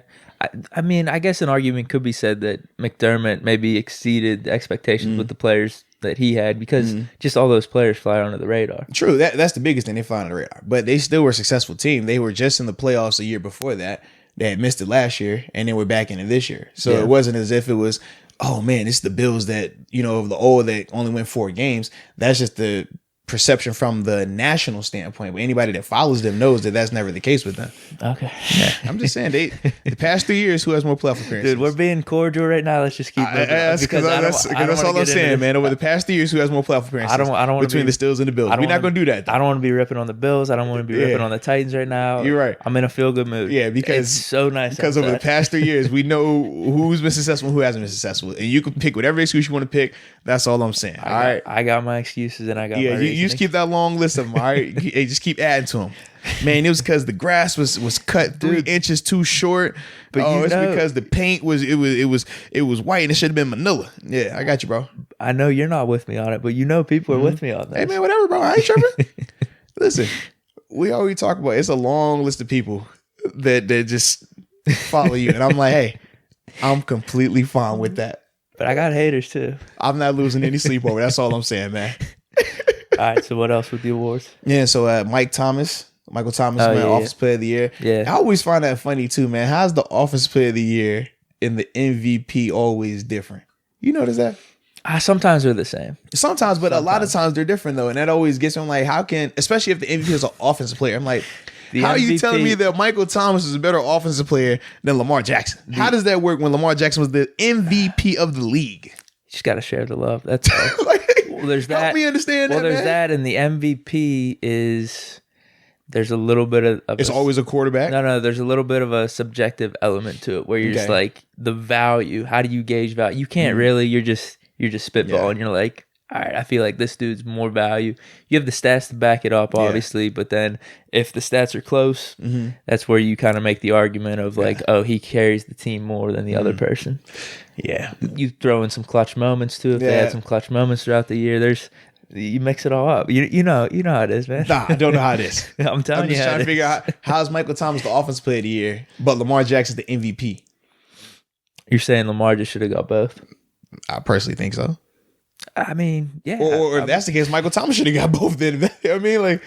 I mean, I guess an argument could be said that McDermott maybe exceeded expectations with the players that he had because just all those players fly under the radar. True. That's the biggest thing, they fly under the radar. But they still were a successful team. They were just in the playoffs a year before that. They had missed it last year, and then we're back in it this year. So it wasn't as if it was, oh man, it's the Bills that, of the old that only win 4 games. That's just the perception from the national standpoint, but anybody that follows them knows that that's never the case with them. Okay. Yeah, I'm just saying, the past 3 years, who has more playoff appearances? Dude, we're being cordial right now. Let's just keep moving on, because that's all I'm saying, man. Over the past 3 years, who has more playoff appearances? I don't between the Steelers and the Bills. We're not going to do that, though. I don't want to be ripping on the Bills. I don't want to be ripping on the Titans right now. You're right. I'm in a feel-good mood. Yeah, because it's so nice. Because over the past 3 years, we know who's been successful and who hasn't been successful. And you can pick whatever excuse you want to pick. That's all I'm saying. All right. I got my excuses and I got my you just keep that long list of them. All right. Hey, just keep adding to them. Man, it was because the grass was cut 3 inches too short. But it's because the paint was white and it should have been Manila. Yeah, I got you, bro. I know you're not with me on it, but people are with me on that. Hey man, whatever, bro. I ain't tripping. Listen, we always talk about it's a long list of people that just follow you, and I'm like, hey, I'm completely fine with that. But I got haters too. I'm not losing any sleep over. That's all I'm saying, man. All right, so what else with the awards? Yeah, so Michael Thomas, Offensive Player of the Year. Yeah, I always find that funny too, man. How's the Offensive Player of the Year and the MVP always different? You notice that? Sometimes they're the same. Sometimes, but a lot of times they're different though, and that always gets me. I'm like, how can, especially if the MVP is an offensive player, I'm like, how are you telling me that Michael Thomas is a better offensive player than Lamar Jackson? How does that work when Lamar Jackson was the MVP of the league? You just got to share the love. That's all. Well, there's that. Help me understand that. Well, there's that, and the MVP is there's a little bit of it's always a quarterback. No, there's a little bit of a subjective element to it where you're just like the value. How do you gauge value? You can't really. You're just spitballing. You're like, all right, I feel like this dude's more value. You have the stats to back it up, obviously, but then if the stats are close, that's where you kind of make the argument of like, oh, he carries the team more than the other person. Yeah. You throw in some clutch moments too. If they had some clutch moments throughout the year, you mix it all up. You know how it is, man. Nah, I don't know how it is. I'm telling you how trying to figure out how's Michael Thomas the Offensive Player of the Year, but Lamar Jackson's the MVP. You're saying Lamar just should have got both? I personally think so. I mean, yeah. Or if that's the case, Michael Thomas should have got both then. I mean, like,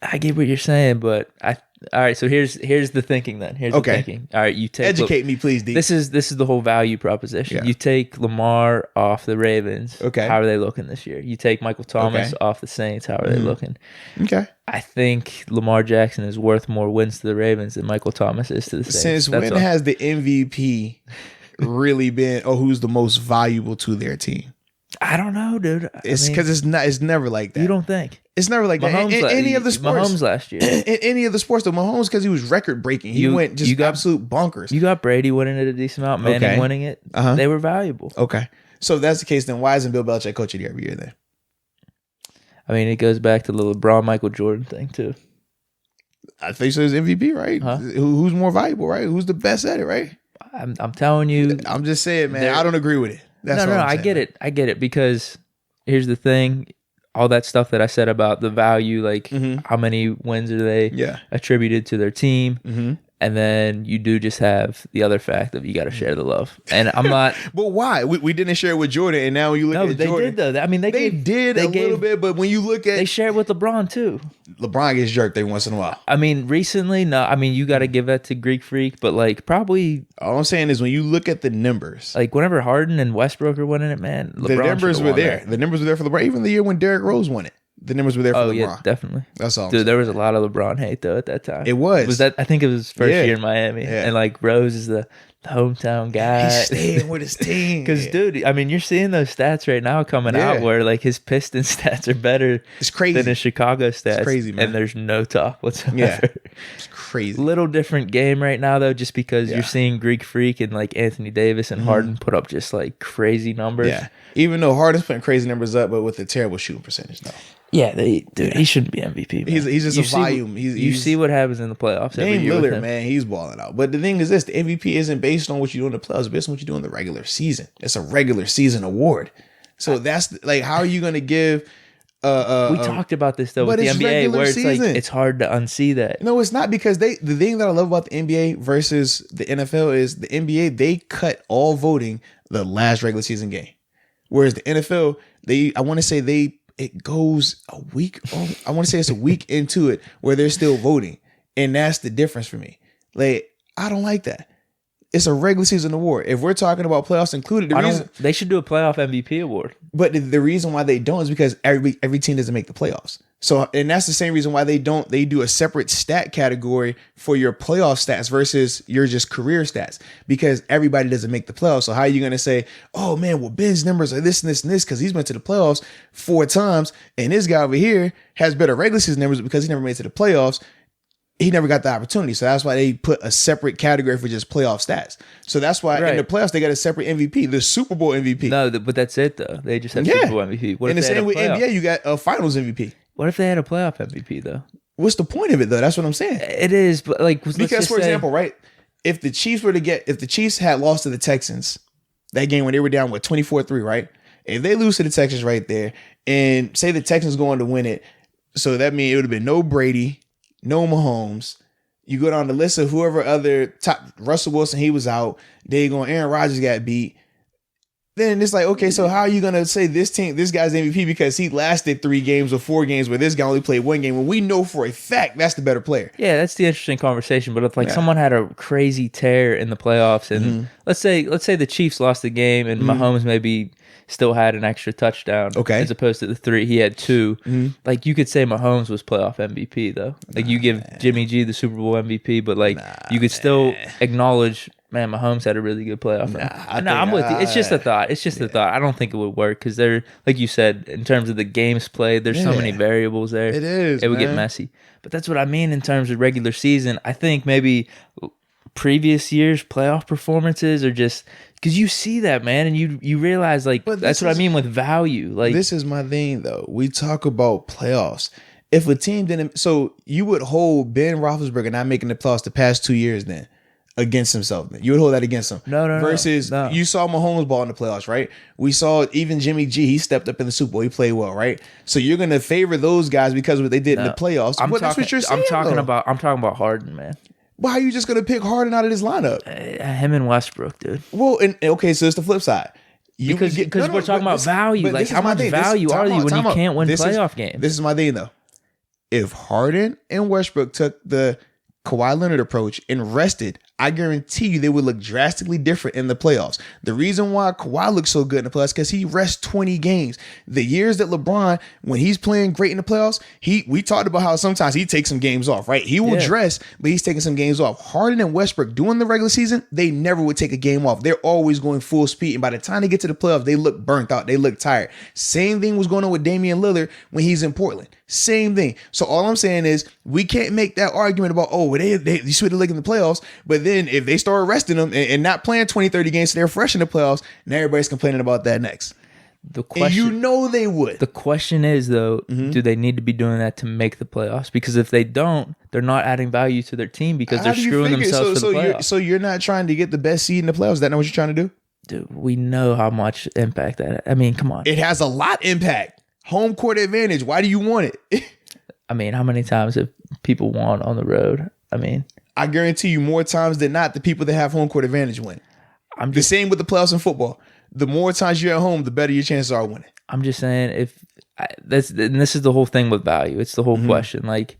I get what you're saying, but all right, so here's the thinking then. Here's the thinking. All right, you take educate me, please, Deke. This is the whole value proposition. Yeah. You take Lamar off the Ravens. Okay. How are they looking this year? You take Michael Thomas off the Saints. How are they looking? Okay. I think Lamar Jackson is worth more wins to the Ravens than Michael Thomas is to the Saints. Since when has the MVP really been, who's the most valuable to their team? I don't know, dude. It's because it's never like that. You don't think? It's never like Mahomes that. In any of the sports. Mahomes last year. In any of the sports, though, Mahomes, because he was record breaking. He went just absolute bonkers. You got Brady winning it a decent amount, Manning winning it. They were valuable. Okay. So if that's the case, then why isn't Bill Belichick coach of the year every year then? I mean, it goes back to the LeBron Michael Jordan thing, too. I think so. It's MVP, right? Huh? Who's more valuable, right? Who's the best at it, right? I'm telling you. I'm just saying, man. I don't agree with it. That's no. I get it because here's the thing. All that stuff that I said about the value, like how many wins are they attributed to their team? And then you do just have the other fact of you got to share the love. And I'm not. But why? We didn't share it with Jordan, and now when you look at Jordan. No, they did, though. I mean, they did a little bit, but when you look at. They share it with LeBron, too. LeBron gets jerked every once in a while. I mean, recently, no. I mean, you got to give that to Greek Freak, but like probably. All I'm saying is when you look at the numbers. Like whenever Harden and Westbrook are winning it, man. LeBron the numbers were there. The numbers were there for LeBron. Even the year when Derrick Rose won it. The numbers were there for LeBron. Yeah, definitely. That's all. Dude, there was a lot of LeBron hate though at that time. It was. I think it was his first year in Miami. Yeah. And like Rose is the hometown guy. He's staying with his team. Because dude, I mean, you're seeing those stats right now coming out where like his Piston stats are better than his Chicago stats. It's crazy, man. And there's no talk whatsoever. Yeah. It's crazy. Little different game right now though, just because you're seeing Greek Freak and like Anthony Davis and Harden put up just like crazy numbers. Yeah. Even though Harden's putting crazy numbers up, but with a terrible shooting percentage though. Yeah, he shouldn't be MVP. Man. He's just a volume. You see what happens in the playoffs. Dame Lillard, man, he's balling out. But the thing is this: the MVP isn't based on what you do in the playoffs, it's based on what you do in the regular season. It's a regular season award. So that's like, how are you going to give? We talked about this though with the NBA, where it's season. Like it's hard to unsee that. No, it's not, because the thing that I love about the NBA versus the NFL is the NBA, they cut all voting the last regular season game, whereas the NFL, it goes a week. I want to say it's a week into it where they're still voting, and that's the difference for me. Like, I don't like that. It's a regular season award. If we're talking about playoffs included, they should do a playoff MVP award. But the reason why they don't is because every team doesn't make the playoffs. So, and that's the same reason why they do a separate stat category for your playoff stats versus your just career stats, because everybody doesn't make the playoffs. So how are you going to say, oh man, well, Ben's numbers are this and this and this because he's went to the playoffs 4 times, and this guy over here has better regular season numbers because he never made it to the playoffs. He never got the opportunity. So that's why they put a separate category for just playoff stats. So that's why in the playoffs, they got a separate MVP, the Super Bowl MVP. No, but that's it, though. They just have Super Bowl MVP. And the same with NBA, you got a finals MVP. What if they had a playoff MVP, though? What's the point of it, though? That's what I'm saying. It is, but like, because for example, right, if the Chiefs had lost to the Texans, that game when they were down, 24-3, right? If they lose to the Texans right there, and say the Texans going to win it, so that means it would have been no Brady, no Mahomes. You go down the list of whoever other top, Russell Wilson, he was out. They going, Aaron Rodgers got beat. Then it's like, okay, so how are you going to say this guy's MVP because he lasted 3 games or 4 games where this guy only played 1 game when we know for a fact that's the better player? Yeah, that's the interesting conversation. But if someone had a crazy tear in the playoffs and let's say the Chiefs lost the game and Mahomes maybe still had an extra touchdown, as opposed to the 3 he had 2. Like, you could say Mahomes was playoff MVP though. Like, you give Jimmy G the Super Bowl MVP, but like you could still acknowledge, man, Mahomes had a really good playoff. I'm with you. It's just a thought. It's just a thought. I don't think it would work because they're, like you said, in terms of the games played, there's so many variables there. It would get messy. But that's what I mean in terms of regular season. I think maybe previous years' playoff performances are just because you see that, man, and you realize like that's what I mean with value. Like, this is my thing though. We talk about playoffs. If a team didn't, so you would hold Ben Roethlisberger not making the playoffs the past 2 years then against himself. You would hold that against him. No. Versus you saw Mahomes ball in the playoffs, right? We saw even Jimmy G. He stepped up in the Super Bowl. He played well, right? So you're gonna favor those guys because of what they did in the playoffs. That's what you're saying. I'm talking about Harden, man. Why are you just gonna pick Harden out of this lineup? Him and Westbrook, dude. Well, and okay, so it's the flip side. Because we're talking about value. Like, how much value are you when you can't win playoff games? This is my thing, though. If Harden and Westbrook took the Kawhi Leonard approach and rested, I guarantee you they would look drastically different in the playoffs. The reason why Kawhi looks so good in the playoffs is because he rests 20 games. The years that LeBron, when he's playing great in the playoffs, we talked about how sometimes he takes some games off, right? He will dress, but he's taking some games off. Harden and Westbrook during the regular season, they never would take a game off. They're always going full speed. And by the time they get to the playoffs, they look burnt out. They look tired. Same thing was going on with Damian Lillard when he's in Portland. Same thing. So all I'm saying is we can't make that argument about, they should have looked in the playoffs, but then if they start resting them and not playing 20, 30 games so they're fresh in the playoffs, now everybody's complaining about that next. The question, and you know they would. The question is, though, do they need to be doing that to make the playoffs? Because if they don't, they're not adding value to their team because they're screwing themselves for the playoffs. So you're not trying to get the best seed in the playoffs? Is that not what you're trying to do? Dude, we know how much impact that. I mean, come on. It has a lot impact. Home court advantage. Why do you want it? I mean, how many times have people won on the road? I mean, I guarantee you more times than not, the people that have home court advantage win. The same with the playoffs in football. The more times you're at home, the better your chances are winning. I'm just saying, this is the whole thing with value. It's the whole question. Like,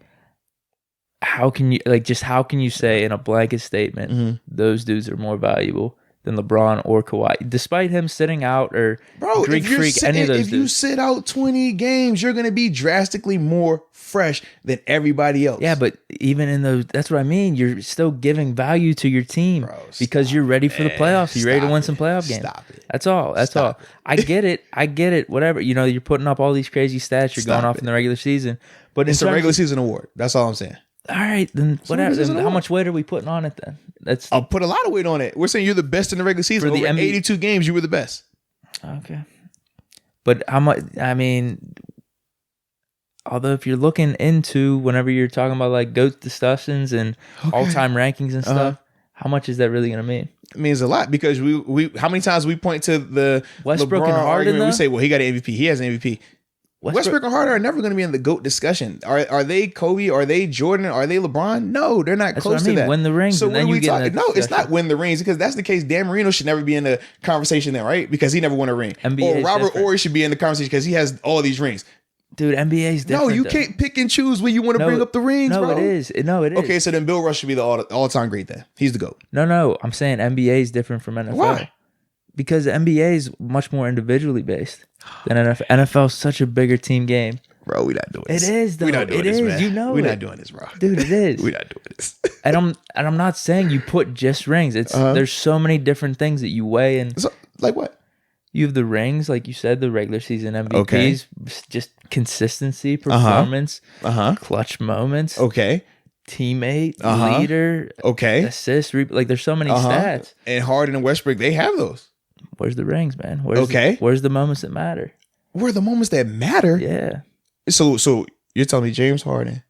how can you say in a blanket statement those dudes are more valuable than LeBron or Kawhi, despite him sitting out or Greek Freak, any of those dudes? If you sit out 20 games, you're going to be drastically more fresh than everybody else. Yeah, but even in those, that's what I mean. You're still giving value to your team because you're ready for the playoffs. You're ready to win some playoff games. Stop it. That's all. I get it. Whatever. You're putting up all these crazy stats. You're going off in the regular season. But it's a regular season award. That's all I'm saying. All right, then whatever. Then how much weight are we putting on it then? I'll put a lot of weight on it. We're saying you're the best in the regular season. For the 82 games, you were the best. Okay. But how much? I mean, although if you're looking into whenever you're talking about like GOAT discussions and all-time rankings and stuff, how much is that really going to mean? It means a lot because we how many times we point to the Westbrook LeBron and Harden? We say, well, he got an MVP. He has an MVP. Westbrook and Harden are never going to be in the GOAT discussion. Are they Kobe? Are they Jordan? Are they LeBron? No, they're not close to that. Win the rings. So and then when you we talk, no, it's not win the rings because that's the case. Dan Marino should never be in the conversation there, right? Because he never won a ring. NBA or Robert Horry should be in the conversation because he has all these rings. Dude, NBA's different. No, you can't pick and choose when you want to bring up the rings, bro. No, it is. Okay, so then Bill Rush should be the all-time great then. He's the GOAT. No. I'm saying NBA is different from NFL. Why? Because the NBA is much more individually based than NFL. NFL is such a bigger team game. Bro, we not doing this. It is, though. We not doing this, man. You know We're not doing this, bro. Dude, it is. We not doing this. and I'm not saying you put just rings. It's There's so many different things that you weigh in. So, like what? You have the rings, like you said, the regular season MVPs, just consistency, performance, clutch moments, teammate, leader, assist, like there's so many stats. And Harden and Westbrook, they have those. Where's the rings, man? Where's the moments that matter? Where are the moments that matter? Yeah. So you're telling me James Harden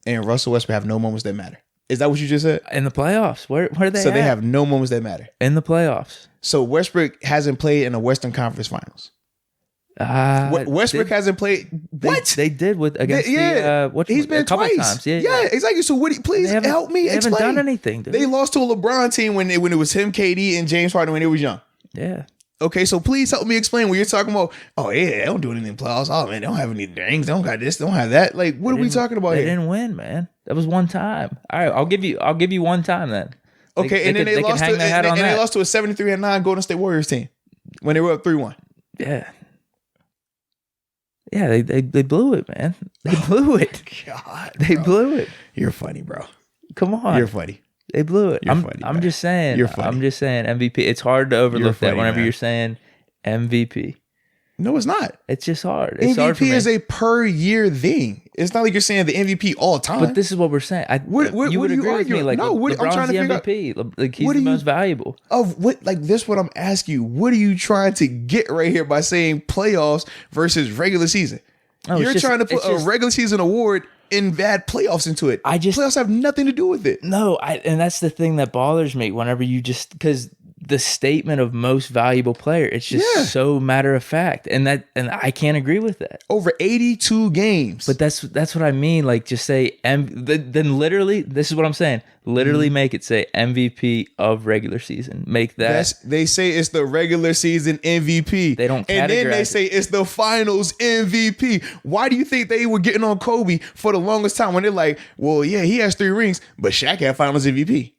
and Russell Westbrook have no moments that matter? Is that what you just said? In the playoffs, where are they? So they have no moments that matter in the playoffs. So Westbrook hasn't played in the Western Conference Finals. Westbrook hasn't played. What they did against he's been a couple twice. Times. Yeah, exactly. So please help me explain. They haven't done anything. Dude. They lost to a LeBron team when it was him, KD, and James Harden when they was young. Yeah. Okay, so please help me explain when you're talking about. Oh yeah, they don't do anything in playoffs. Oh man, they don't have any rings. They don't got this. They don't have that. Like, what are we talking about here? They didn't win, man. That was one time. All right, I'll give you one time then. Okay, and then they lost to a 73-9 Golden State Warriors team when they were up 3-1. Yeah. Yeah, they blew it, man. They blew it. God, they blew it. You're funny, bro. Come on. You're funny. They blew it. Funny, I'm just saying. You're funny. I'm just saying MVP. It's hard to overlook that whenever you're saying MVP. No, it's not. It's just hard. It's MVP hard for me. is a per year thing. It's not like you're saying the MVP all time. But this is what we're saying. You would agree with me. Like, no, I'm trying to figure MVP. Like, he's the most valuable. Of what? Like, this what I'm asking you. What are you trying to get right here by saying playoffs versus regular season? You're trying to put a regular season award and add playoffs into it. Playoffs have nothing to do with it. No, and that's the thing that bothers me whenever you just, because the statement of most valuable player, it's just so matter of fact, and I can't agree with that. Over 82 games. But that's what I mean. Like, just say then literally, this is what I'm saying. Literally make it say MVP of regular season. Make that. They say it's the regular season MVP. They don't categorize and then they say it's the finals MVP. Why do you think they were getting on Kobe for the longest time when they're like, well, yeah, he has 3 rings, but Shaq had finals MVP?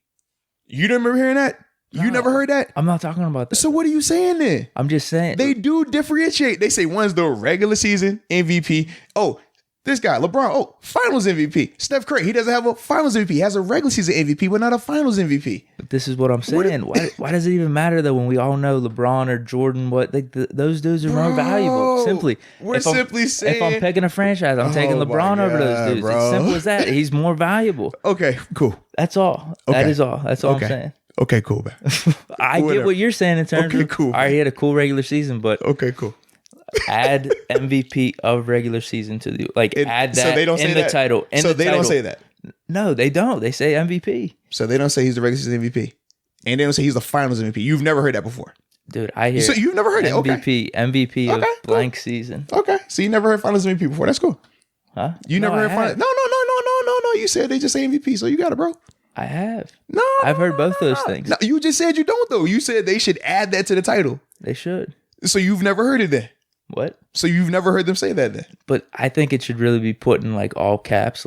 You don't remember hearing that? You never heard that? I'm not talking about that. So what are you saying then? I'm just saying. They do differentiate. They say one's the regular season MVP. Oh, this guy, LeBron, finals MVP. Steph Curry, he doesn't have a finals MVP. He has a regular season MVP, but not a finals MVP. But this is what I'm saying. Why does it even matter, though, when we all know LeBron or Jordan, those dudes are more valuable? Simply. We're simply saying. If I'm picking a franchise, I'm taking LeBron over those dudes. Bro. It's simple as that. He's more valuable. Okay, cool. That's all. Okay. That is all. That's all I'm saying. Okay, cool, man. I get what you're saying in terms of, cool. All right, he had a cool regular season, but okay, cool. Add MVP of regular season to add that so they don't in say the that? title. Don't say that. No, they don't. They say MVP. So they don't say he's the regular season MVP, and they don't say he's the finals MVP. You've never heard that before, dude. I hear. So you've never heard MVP of blank season. Okay, so you never heard finals MVP before. That's cool. Huh? You never heard finals? No. You said they just say MVP, so you got it, bro. I have. No, I've heard both those things. No, you just said you don't though. You said they should add that to the title. They should. So you've never heard it then? What? So you've never heard them say that then? But I think it should really be put in all caps,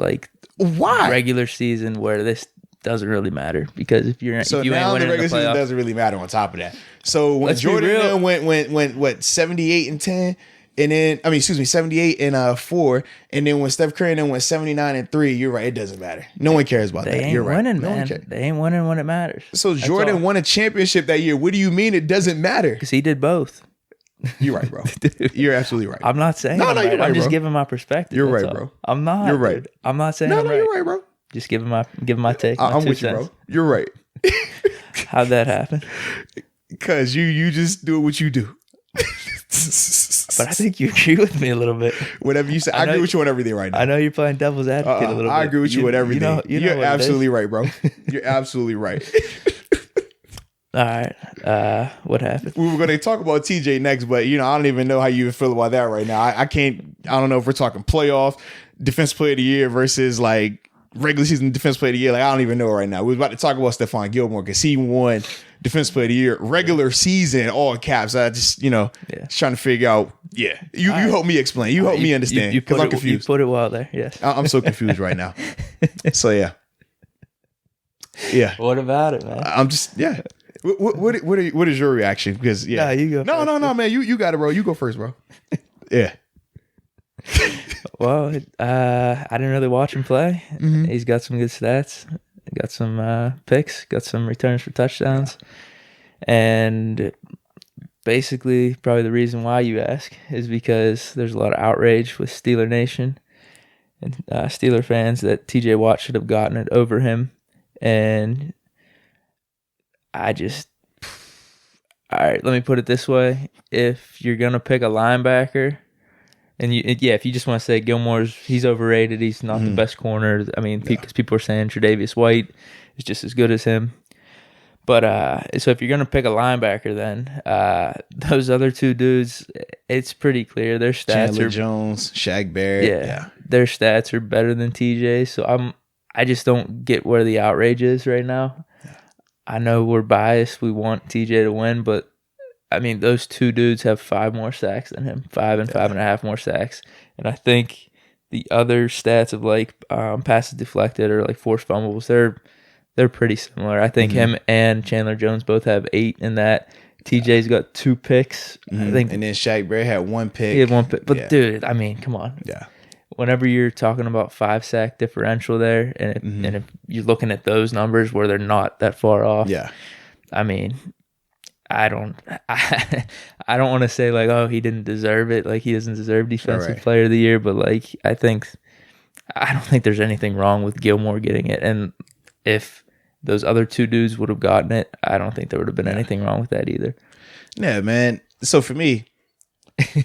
why regular season, where this doesn't really matter, because if you now ain't the winning regular the season doesn't really matter. On top of that, so when Jordan went 78-10. And then 78-4, and then when Steph Curry went 79-3, you're right, it doesn't matter. No one cares about that. You're right. Winning, man. They ain't winning when it matters. So Jordan won a championship that year. What do you mean it doesn't matter? Because he did both. You're right, bro. You're absolutely right. I'm not saying I'm right. I'm just giving my perspective. You're right, bro. I'm not. You're right. I'm not saying I'm right. You're right, bro. Just giving my take. I'm with you, bro. You're right. How'd that happen? Because you just do what you do. But I think you agree with me a little bit. Whatever you say, I agree with you on everything right now. I know you're playing devil's advocate a little bit. I agree with you with everything. You're absolutely right, bro. You're absolutely right. All right. What happened? We were going to talk about TJ next, but I don't even know how you feel about that right now. I don't know if we're talking playoff, defense player of the year versus regular season defense player of the year. Like, I don't even know right now. We're about to talk about Stephon Gilmore because he won defense player of the year, regular season, all caps. I just, just trying to figure out. Yeah. You help me explain. You help me understand. Because I'm confused. You put it well there. Yes. I'm so confused right now. So, yeah. Yeah. What about it, man? I'm just, yeah. What is your reaction? Because, yeah. No, you go first. No, man. You got it, bro. You go first, bro. Yeah. Well, I didn't really watch him play. Mm-hmm. He's got some good stats. Got some picks. Got some returns for touchdowns. And basically, probably the reason why you ask is because there's a lot of outrage with Steeler Nation and Steeler fans that TJ Watt should have gotten it over him. And all right, let me put it this way. If you're going to pick a linebacker, and if you just want to say he's overrated, he's not the best corner. I mean, because people are saying Tre'Davious White is just as good as him. But so if you're going to pick a linebacker, then those other two dudes, it's pretty clear their stats Chandler Jones, Shaq Barrett. Yeah, their stats are better than TJ. So I just don't get where the outrage is right now. Yeah. I know we're biased. We want TJ to win, but I mean, those two dudes have 5 more sacks than him, 5 and 5.5 more sacks. And I think the other stats of like passes deflected or like forced fumbles, they're pretty similar. I think him and Chandler Jones both have 8 in that. TJ's got 2 picks. I think, and then Shaq Barrett had 1 pick. He had 1 pick. But dude, I mean, come on. Yeah. Whenever you're talking about 5 sack differential there, and if you're looking at those numbers where they're not that far off, I mean, I don't want to say like, oh, he didn't deserve it. Like, he doesn't deserve defensive player of the year. But like, I don't think there's anything wrong with Gilmore getting it. And if those other 2 dudes would have gotten it, I don't think there would have been anything wrong with that either. Yeah, man. So for me,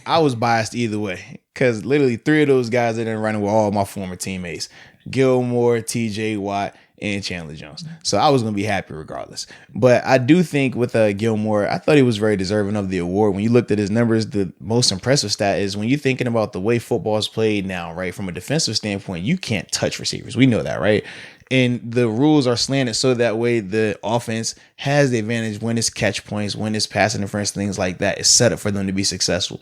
I was biased either way because literally 3 of those guys that are running were all my former teammates: Gilmore, TJ Watt, and Chandler Jones. So I was going to be happy regardless. But I do think with Gilmore, I thought he was very deserving of the award. When you looked at his numbers, the most impressive stat is when you're thinking about the way football is played now, right? From a defensive standpoint, you can't touch receivers. We know that, right? And the rules are slanted so that way the offense has the advantage when it's catch points, when it's pass interference, things like that. It's set up for them to be successful.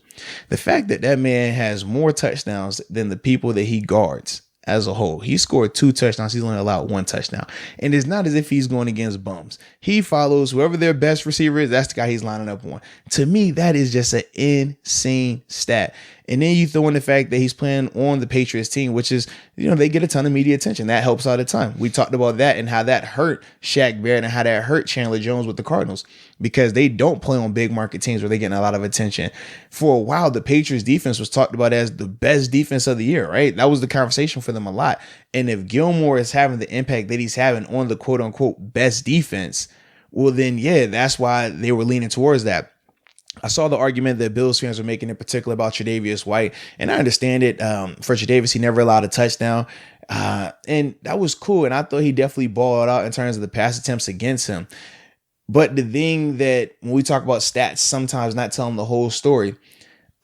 The fact that man has more touchdowns than the people that he guards as a whole. He scored 2 touchdowns. He's only allowed 1 touchdown. And it's not as if he's going against bums. He follows whoever their best receiver is. That's the guy he's lining up on. To me, that is just an insane stat. And then you throw in the fact that he's playing on the Patriots team, which is, they get a ton of media attention. That helps all the time. We talked about that and how that hurt Shaq Barrett and how that hurt Chandler Jones with the Cardinals because they don't play on big market teams where they're getting a lot of attention. For a while, the Patriots defense was talked about as the best defense of the year, right? That was the conversation for them a lot. And if Gilmore is having the impact that he's having on the quote unquote best defense, well then, that's why they were leaning towards that. I saw the argument that Bills fans were making in particular about Tre'Davious White, and I understand it. For Tre'Davious, he never allowed a touchdown, and that was cool. And I thought he definitely balled out in terms of the pass attempts against him. But the thing that when we talk about stats, sometimes not telling the whole story,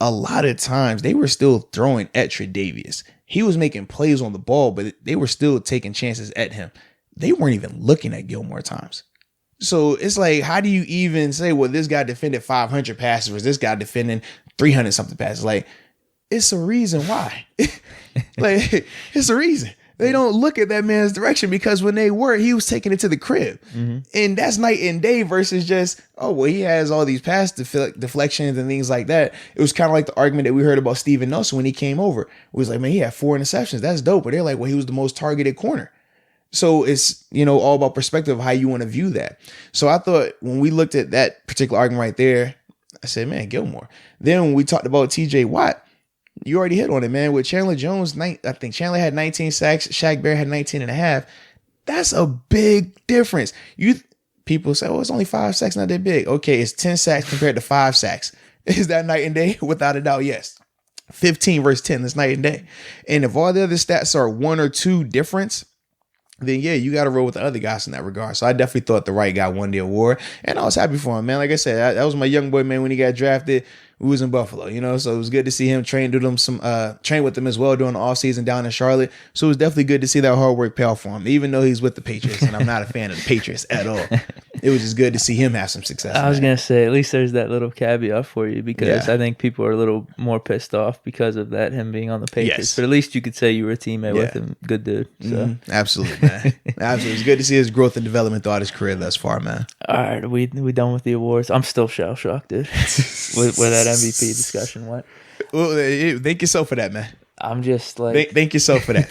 a lot of times they were still throwing at Tre'Davious. He was making plays on the ball, but they were still taking chances at him. They weren't even looking at Gilmore times. So it's like, how do you even say, well, this guy defended 500 passes versus this guy defending 300 something passes? Like, it's a reason why. Like, it's a reason. They don't look at that man's direction because when they were, he was taking it to the crib. Mm-hmm. And that's night and day versus just, oh, well, he has all these pass deflections and things like that. It was kind of like the argument that we heard about Steven Nelson when he came over. It was like, man, he had 4 interceptions. That's dope. But they're like, well, he was the most targeted corner. So it's, all about perspective of how you want to view that. So I thought when we looked at that particular argument right there, I said, man, Gilmore. Then when we talked about TJ Watt, you already hit on it, man. With Chandler Jones, I think Chandler had 19 sacks. Shaq Barrett had 19 and a half. That's a big difference. People say, oh, it's only 5 sacks, not that big. Okay, it's 10 sacks compared to 5 sacks. Is that night and day? Without a doubt, yes. 15 versus 10, that's night and day. And if all the other stats are 1 or 2 difference, then yeah, you got to roll with the other guys in that regard. So I definitely thought the right guy won the award, and I was happy for him, man. Like I said, that was my young boy, man. When he got drafted, we was in Buffalo, you know, so it was good to see him train with them as well during the offseason down in Charlotte. So it was definitely good to see that hard work pay off for him, even though he's with the Patriots, and I'm not a fan of the Patriots at all. It was just good to see him have some success. I was going to say, at least there's that little caveat for you, because I think people are a little more pissed off because of that, him being on the Patriots. Yes. But at least you could say you were a teammate with him. Good dude. So. Absolutely, man. Absolutely. It's good to see his growth and development throughout his career thus far, man. All right, we done with the awards. I'm still shell-shocked, dude, with that MVP discussion. What? Well, thank yourself for that, man. I'm just like thank yourself for that.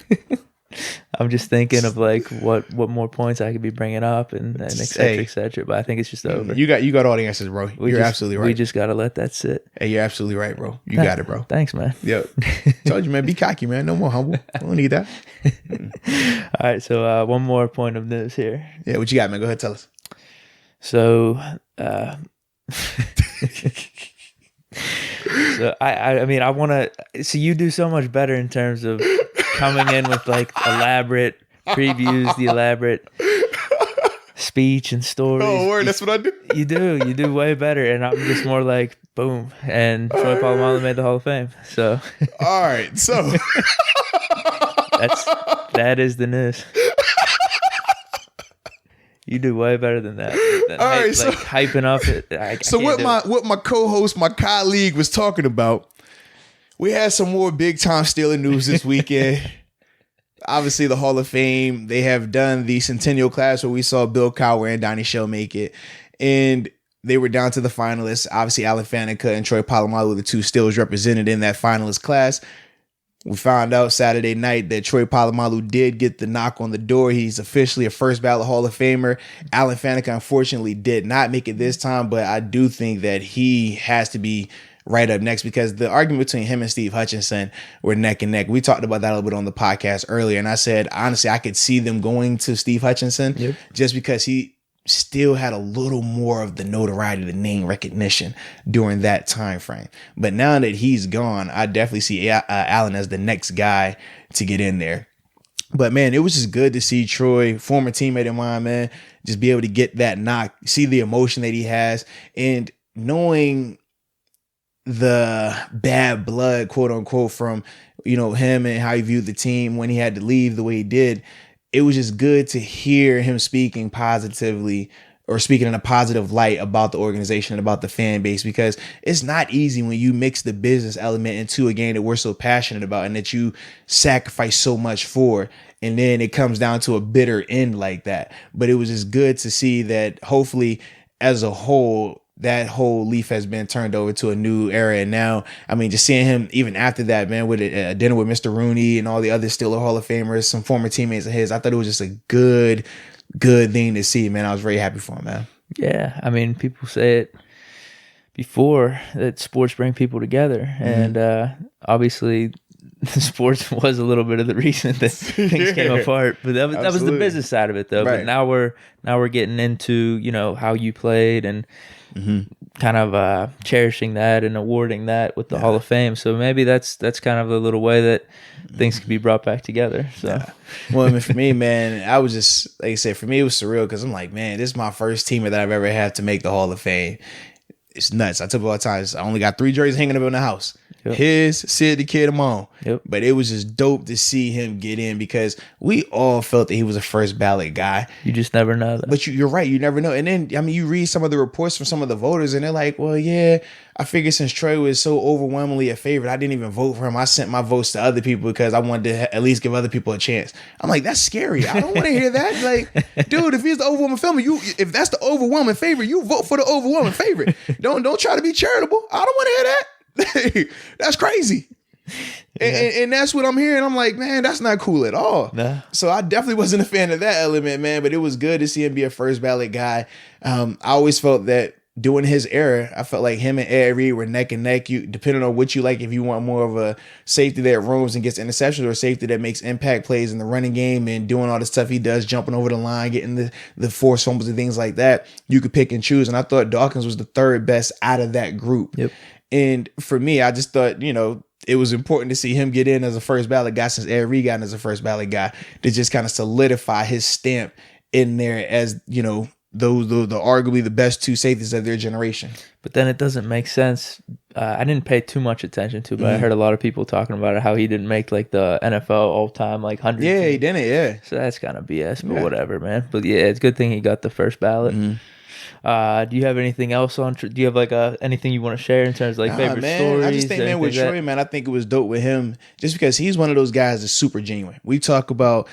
I'm just thinking of like what more points I could be bringing up and et cetera, et cetera. But I think it's just over. You got all the answers, bro. You're absolutely right. We just gotta let that sit. Hey, you're absolutely right, bro. You got it, bro. Thanks, man. Yep. Told you, man. Be cocky, man. No more humble. I don't need that. All right. So one more point of news here. Yeah. What you got, man? Go ahead, tell us. So. So I mean I want to see you do so much better in terms of coming in with like elaborate previews, the elaborate speech and stories. Oh, word, that's what I do. You do way better, and I'm just more like boom. And Troy Polamalu made the Hall of Fame. So all right, so that is the news. You do way better than that. All right, so hyping up it. So what my co-host, my colleague was talking about, we had some more big time Steeler news this weekend. Obviously, the Hall of Fame, they have done the Centennial class where we saw Bill Cowher and Donnie Shell make it. And they were down to the finalists. Obviously, Alan Faneca and Troy Polamalu were the two Steelers represented in that finalist class. We found out Saturday night that Troy Polamalu did get the knock on the door. He's officially a first ballot Hall of Famer. Alan Faneca, unfortunately, did not make it this time, but I do think that he has to be right up next because the argument between him and Steve Hutchinson were neck and neck. We talked about that a little bit on the podcast earlier, and I said, honestly, I could see them going to Steve Hutchinson just because he still had a little more of the notoriety, the name recognition during that time frame. But now that he's gone, I definitely see Allen as the next guy to get in there. But man, it was just good to see Troy, former teammate of mine, man, just be able to get that knock, see the emotion that he has, and knowing the bad blood, quote unquote, from, him and how he viewed the team when he had to leave the way he did. It was just good to hear him speaking positively or speaking in a positive light about the organization and about the fan base, because it's not easy when you mix the business element into a game that we're so passionate about and that you sacrifice so much for. And then it comes down to a bitter end like that. But it was just good to see that hopefully as a whole, that whole leaf has been turned over to a new era. And now, I mean, just seeing him even after that, man, with a dinner with Mr. Rooney and all the other Steeler Hall of Famers, some former teammates of his, I thought it was just a good thing to see, man. I was very happy for him, man. Yeah. I mean, people say it before that sports bring people together. Mm-hmm. And obviously sports was a little bit of the reason that things came apart, but that was the business side of it though. Right. But now we're getting into, how you played and kind of cherishing that and awarding that with the Hall of Fame. So maybe that's kind of a little way that things can be brought back together. So, well, I mean, for me, man, I was just, like I said, for me, it was surreal because I'm like, man, this is my first teammate that I've ever had to make the Hall of Fame. It's nuts. I tell people all the time, I only got 3 jerseys hanging up in the house. Yep. His, Sid the Kid, and mine. Yep. But it was just dope to see him get in because we all felt that he was a first ballot guy. You just never know that. But you're right. You never know. And then, I mean, you read some of the reports from some of the voters and they're like, well, yeah, I figured since Troy was so overwhelmingly a favorite, I didn't even vote for him. I sent my votes to other people because I wanted to at least give other people a chance. I'm like, that's scary. I don't want to hear that. Like, dude, if he's the overwhelming favorite, if that's the overwhelming favorite, you vote for the overwhelming favorite. Don't try to be charitable. I don't want to hear that. That's crazy. And that's what I'm hearing. I'm like, man, that's not cool at all. Nah. So I definitely wasn't a fan of that element, man, but it was good to see him be a first ballot guy. I always felt that during his era, I felt like him and Ed Reed were neck and neck. You, depending on what you like, if you want more of a safety that roams and gets interceptions or safety that makes impact plays in the running game and doing all the stuff he does, jumping over the line, getting the force fumbles and things like that, you could pick and choose. And I thought Dawkins was the third best out of that group. Yep. And for me, I just thought, it was important to see him get in as a first ballot guy since Ed Reed got in as a first ballot guy to just kind of solidify his stamp in there as, you know, those the arguably the best two safeties of their generation. But then it doesn't make sense. I didn't pay too much attention to it, but I heard a lot of people talking about it, how he didn't make like the NFL all-time like 100. Yeah, he didn't. Yeah. So that's kind of BS, but whatever, man. But yeah, it's a good thing he got the first ballot. Do you have anything else on? Do you have like anything you want to share in terms of like favorite stories? I just think, man, with Troy, man, I think it was dope with him just because he's one of those guys that's super genuine. We talk about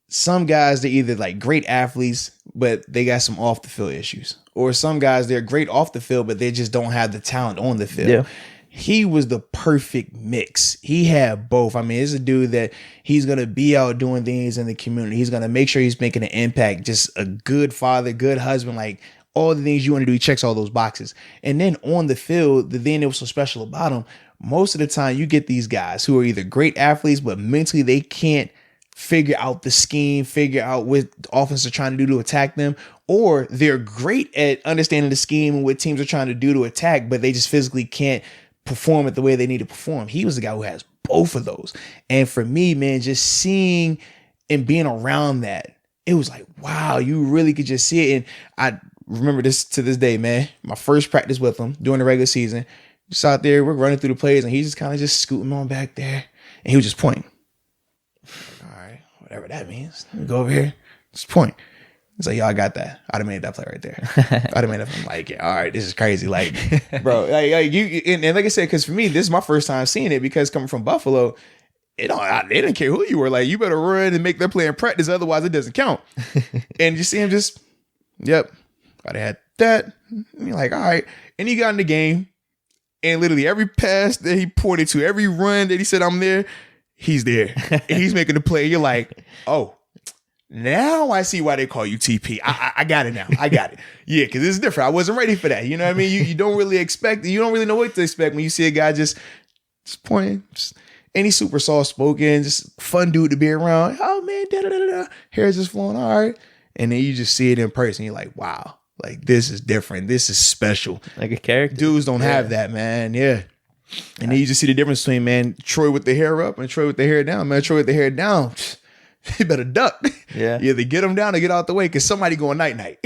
some guys, they're either like great athletes, but they got some off the field issues, or some guys, they're great off the field, but they just don't have the talent on the field. Yeah. He was the perfect mix. He had both. I mean, it's a dude that he's going to be out doing things in the community. He's going to make sure he's making an impact. Just a good father, good husband, like all the things you want to do. He checks all those boxes. And then on the field, the thing that was so special about him, most of the time you get these guys who are either great athletes, but mentally they can't figure out the scheme, figure out what offense are trying to do to attack them, or they're great at understanding the scheme and what teams are trying to do to attack, but they just physically can't perform it the way they need to perform. He was the guy who has both of those. And for me, man, just seeing and being around that, it was like, wow, you really could just see it. And I remember this to this day, man. My first practice with him during the regular season, just out there, we're running through the plays, and he's just kind of just scooting on back there, and he was just pointing. Whatever that means. Let me go over here. Just point. It's like, yo, I got that. I'd have made that play right there. I'd have made it. I'm like, yeah, all right, this is crazy. Like, bro, like you, and like I said, because for me, this is my first time seeing it because coming from Buffalo, they didn't care who you were. Like, you better run and make that play in practice, otherwise it doesn't count. And you see him just, yep, I'd have had that. And you're like, all right. And he got in the game, and literally every pass that he pointed to, every run that he said, I'm there, he's there. And he's making the play. You're like, oh, now I see why they call you TP. I got it now. I got it. Yeah, because it's different. I wasn't ready for that. You know what I mean? You don't really expect it. You don't really know what to expect when you see a guy just pointing. And he's super soft-spoken, just fun dude to be around. Oh, man, da-da-da-da. Hair's just flowing. All right. And then you just see it in person. You're like, wow, like this is different. This is special. Like a character. Dudes don't have that, man. Yeah. And then you just see the difference between, man, Troy with the hair up and Troy with the hair down. Man, Troy with the hair down, you better duck. Yeah. You either get him down or get out the way because somebody going night-night.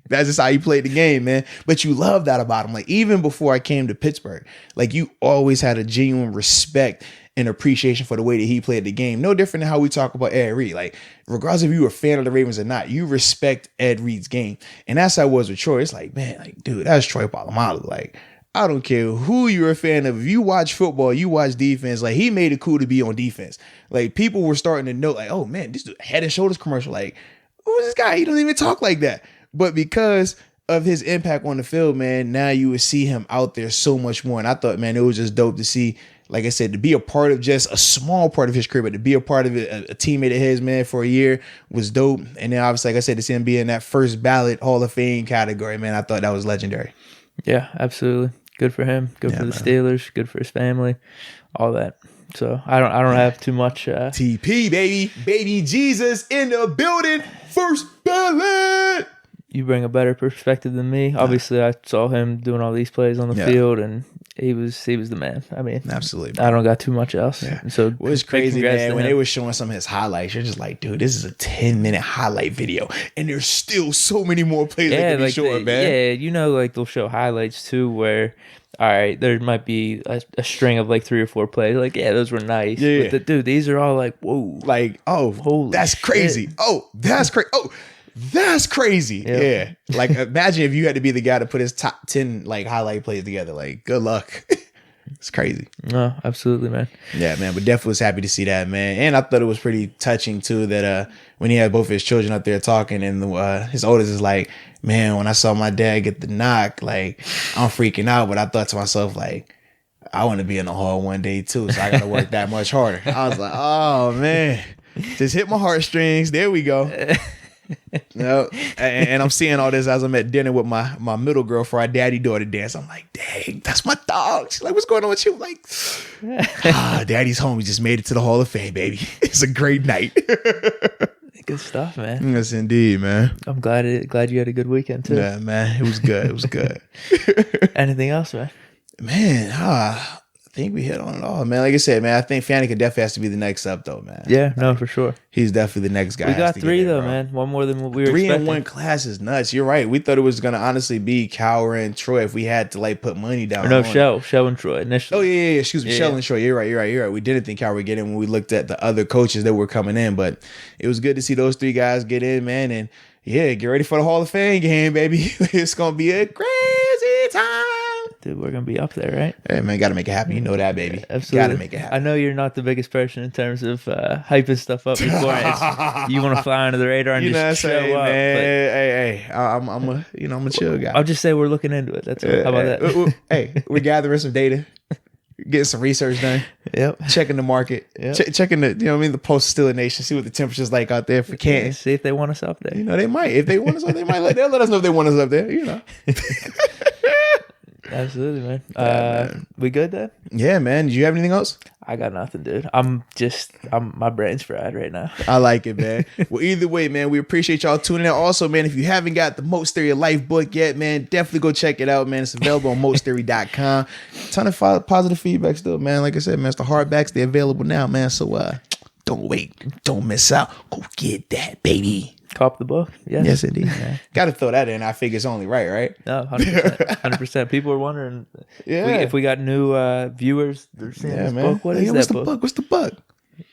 That's just how he played the game, man. But you love that about him. Like, even before I came to Pittsburgh, like, you always had a genuine respect and appreciation for the way that he played the game. No different than how we talk about Ed Reed. Like, regardless if you were a fan of the Ravens or not, you respect Ed Reed's game. And that's how it was with Troy. It's like, man, like, dude, that's Troy Polamalu. Like, I don't care who you're a fan of. If you watch football, you watch defense. Like, he made it cool to be on defense. Like, people were starting to know, like, oh, man, this dude, Head and Shoulders commercial. Like, who's this guy? He doesn't even talk like that. But because of his impact on the field, man, now you would see him out there so much more. And I thought, man, it was just dope to see, like I said, to be a part of just a small part of his career, but to be a part of it, a teammate of his, man, for a year was dope. And then obviously, like I said, to see him be in that first ballot Hall of Fame category, man, I thought that was legendary. Yeah, absolutely. Good for him. Good for the Steelers. Good for his family. All that. So I don't have too much. TP, baby Jesus in the building. First ballot. You bring a better perspective than me. Obviously, I saw him doing all these plays on the field, and he was the man. I mean, absolutely. Man. I don't got too much else. Yeah. So it was crazy, man. When they were showing some of his highlights, you're just like, dude, this is a 10-minute highlight video, and there's still so many more plays that can be showing, man. Yeah, you know, like they'll show highlights too, where all right, there might be a string of like 3 or 4 plays. Like, yeah, those were nice. Yeah. But dude, these are all like, whoa, like, oh, holy, that's crazy. Shit. Oh, that's crazy. Oh. That's crazy. Yep. Yeah. Like, imagine if you had to be the guy to put his top 10 like highlight plays together. Like, good luck. It's crazy. No, absolutely, man. Yeah, man. But definitely was happy to see that, man. And I thought it was pretty touching too that when he had both his children up there talking, and his oldest is like, man, when I saw my dad get the knock, like, I'm freaking out. But I thought to myself, like, I want to be in the hall one day too, so I got to work that much harder. I was like, oh man, just hit my heartstrings. There we go. No, and I'm seeing all this as I'm at dinner with my middle girl for our daddy-daughter dance. I'm like, dang, that's my dog. She's like, what's going on with you? I'm like, daddy's home. We just made it to the Hall of Fame, baby. It's a great night. Good stuff, man. Yes, indeed, man. I'm glad you had a good weekend too. Yeah, man. It was good. It was good. Anything else, man? Man, think we hit on it all, man. Like I said, man, I think Fanneke definitely has to be the next up, though, man. Yeah, no, for sure. He's definitely the next guy. We got 3 though, man. One more than what we were 3 expecting. in 1 class is nuts. You're right. We thought it was gonna honestly be Cowher and Troy if we had to like put money down. Or no, Shell and Troy initially. Oh yeah. Excuse me, Shell and Troy. You're right. We didn't think Cowher would get in when we looked at the other coaches that were coming in, but it was good to see those 3 guys get in, man. And yeah, get ready for the Hall of Fame game, baby. It's gonna be a crazy time. Dude, we're gonna be up there, right? Hey man, gotta make it happen. You know that, baby. Absolutely. Gotta make it happen. I know you're not the biggest person in terms of hyping stuff up before. You want to fly under the radar and you just show saying, up. Man. Hey, I'm a chill guy. I'll just say we're looking into it. That's all. How about that? Hey, we're gathering some data, getting some research done. Yep. Checking the market. Yep. Checking the, the post-Steeler Nation. See what the temperature's like out there for Canton. See if they want us up there. They might. If they want us up, they'll let us know if they want us up there. Absolutely, man. We good then? Yeah, man. Do you have anything else? I got nothing, dude. I'm my brain's fried right now. I like it, man. Well, either way, man, we appreciate y'all tuning in. Also, man, if you haven't got the Moats Theory of Life book yet, man, definitely go check it out, man. It's available on moatstheory.com. Ton of positive feedback still, man. Like I said, man, it's the hardbacks. They're available now, man. So don't wait. Don't miss out. Go get that, baby. Cop the book. Yes, indeed. Got to throw that in. I figure it's only right? No, 100%. 100%. People are wondering if we got new viewers. They're seeing this book. What is that book? What's the book? You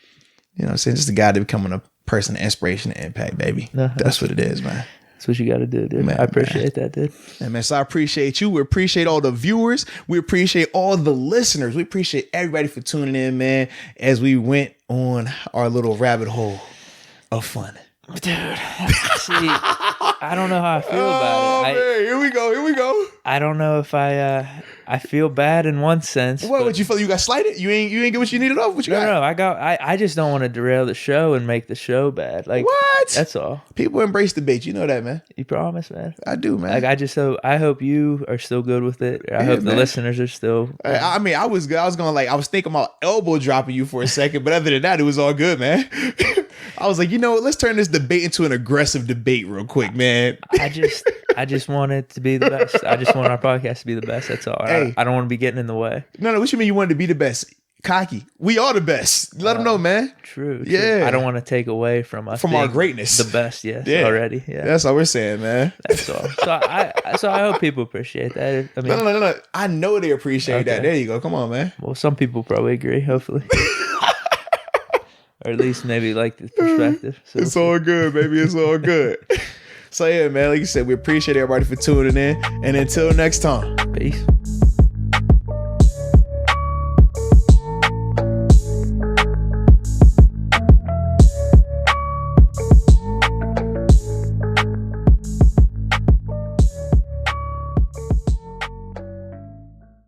know what I'm saying? Just a guy to becoming a person of inspiration and impact, baby. That's what it is, man. That's what you got to do, dude. Man, I appreciate that, dude. Man, so I appreciate you. We appreciate all the viewers. We appreciate all the listeners. We appreciate everybody for tuning in, man, as we went on our little rabbit hole of fun. Dude, see, I don't know how I feel about it. Man, here we go. I don't know if I feel bad in one sense. What would you feel? You got slighted? You ain't get what you needed off? What you got? No, I just don't want to derail the show and make the show bad. Like what? That's all. People embrace debate. You know that, man. You promise, man? I do, man. Like I hope you are still good with it. I hope the listeners are still. I mean, I was thinking about elbow dropping you for a second, but other than that, it was all good, man. I was like, let's turn this debate into an aggressive debate real quick, man. I just want it to be the best. I just want our podcast to be the best. That's all. Hey. I don't want to be getting in the way. No, what you mean you wanted to be the best? Cocky. We are the best. Let them know, man. True. Yeah. I don't want to take away from us. From our greatness. The best, yes, already. Yeah. That's all we're saying, man. That's all. So I hope people appreciate that. I mean, no. I know they appreciate that. There you go. Come on, man. Well, some people probably agree, hopefully. Or at least maybe like the perspective. So it's all good, baby. It's all good. So yeah, man, like you said, we appreciate everybody for tuning in. And until next time. Peace.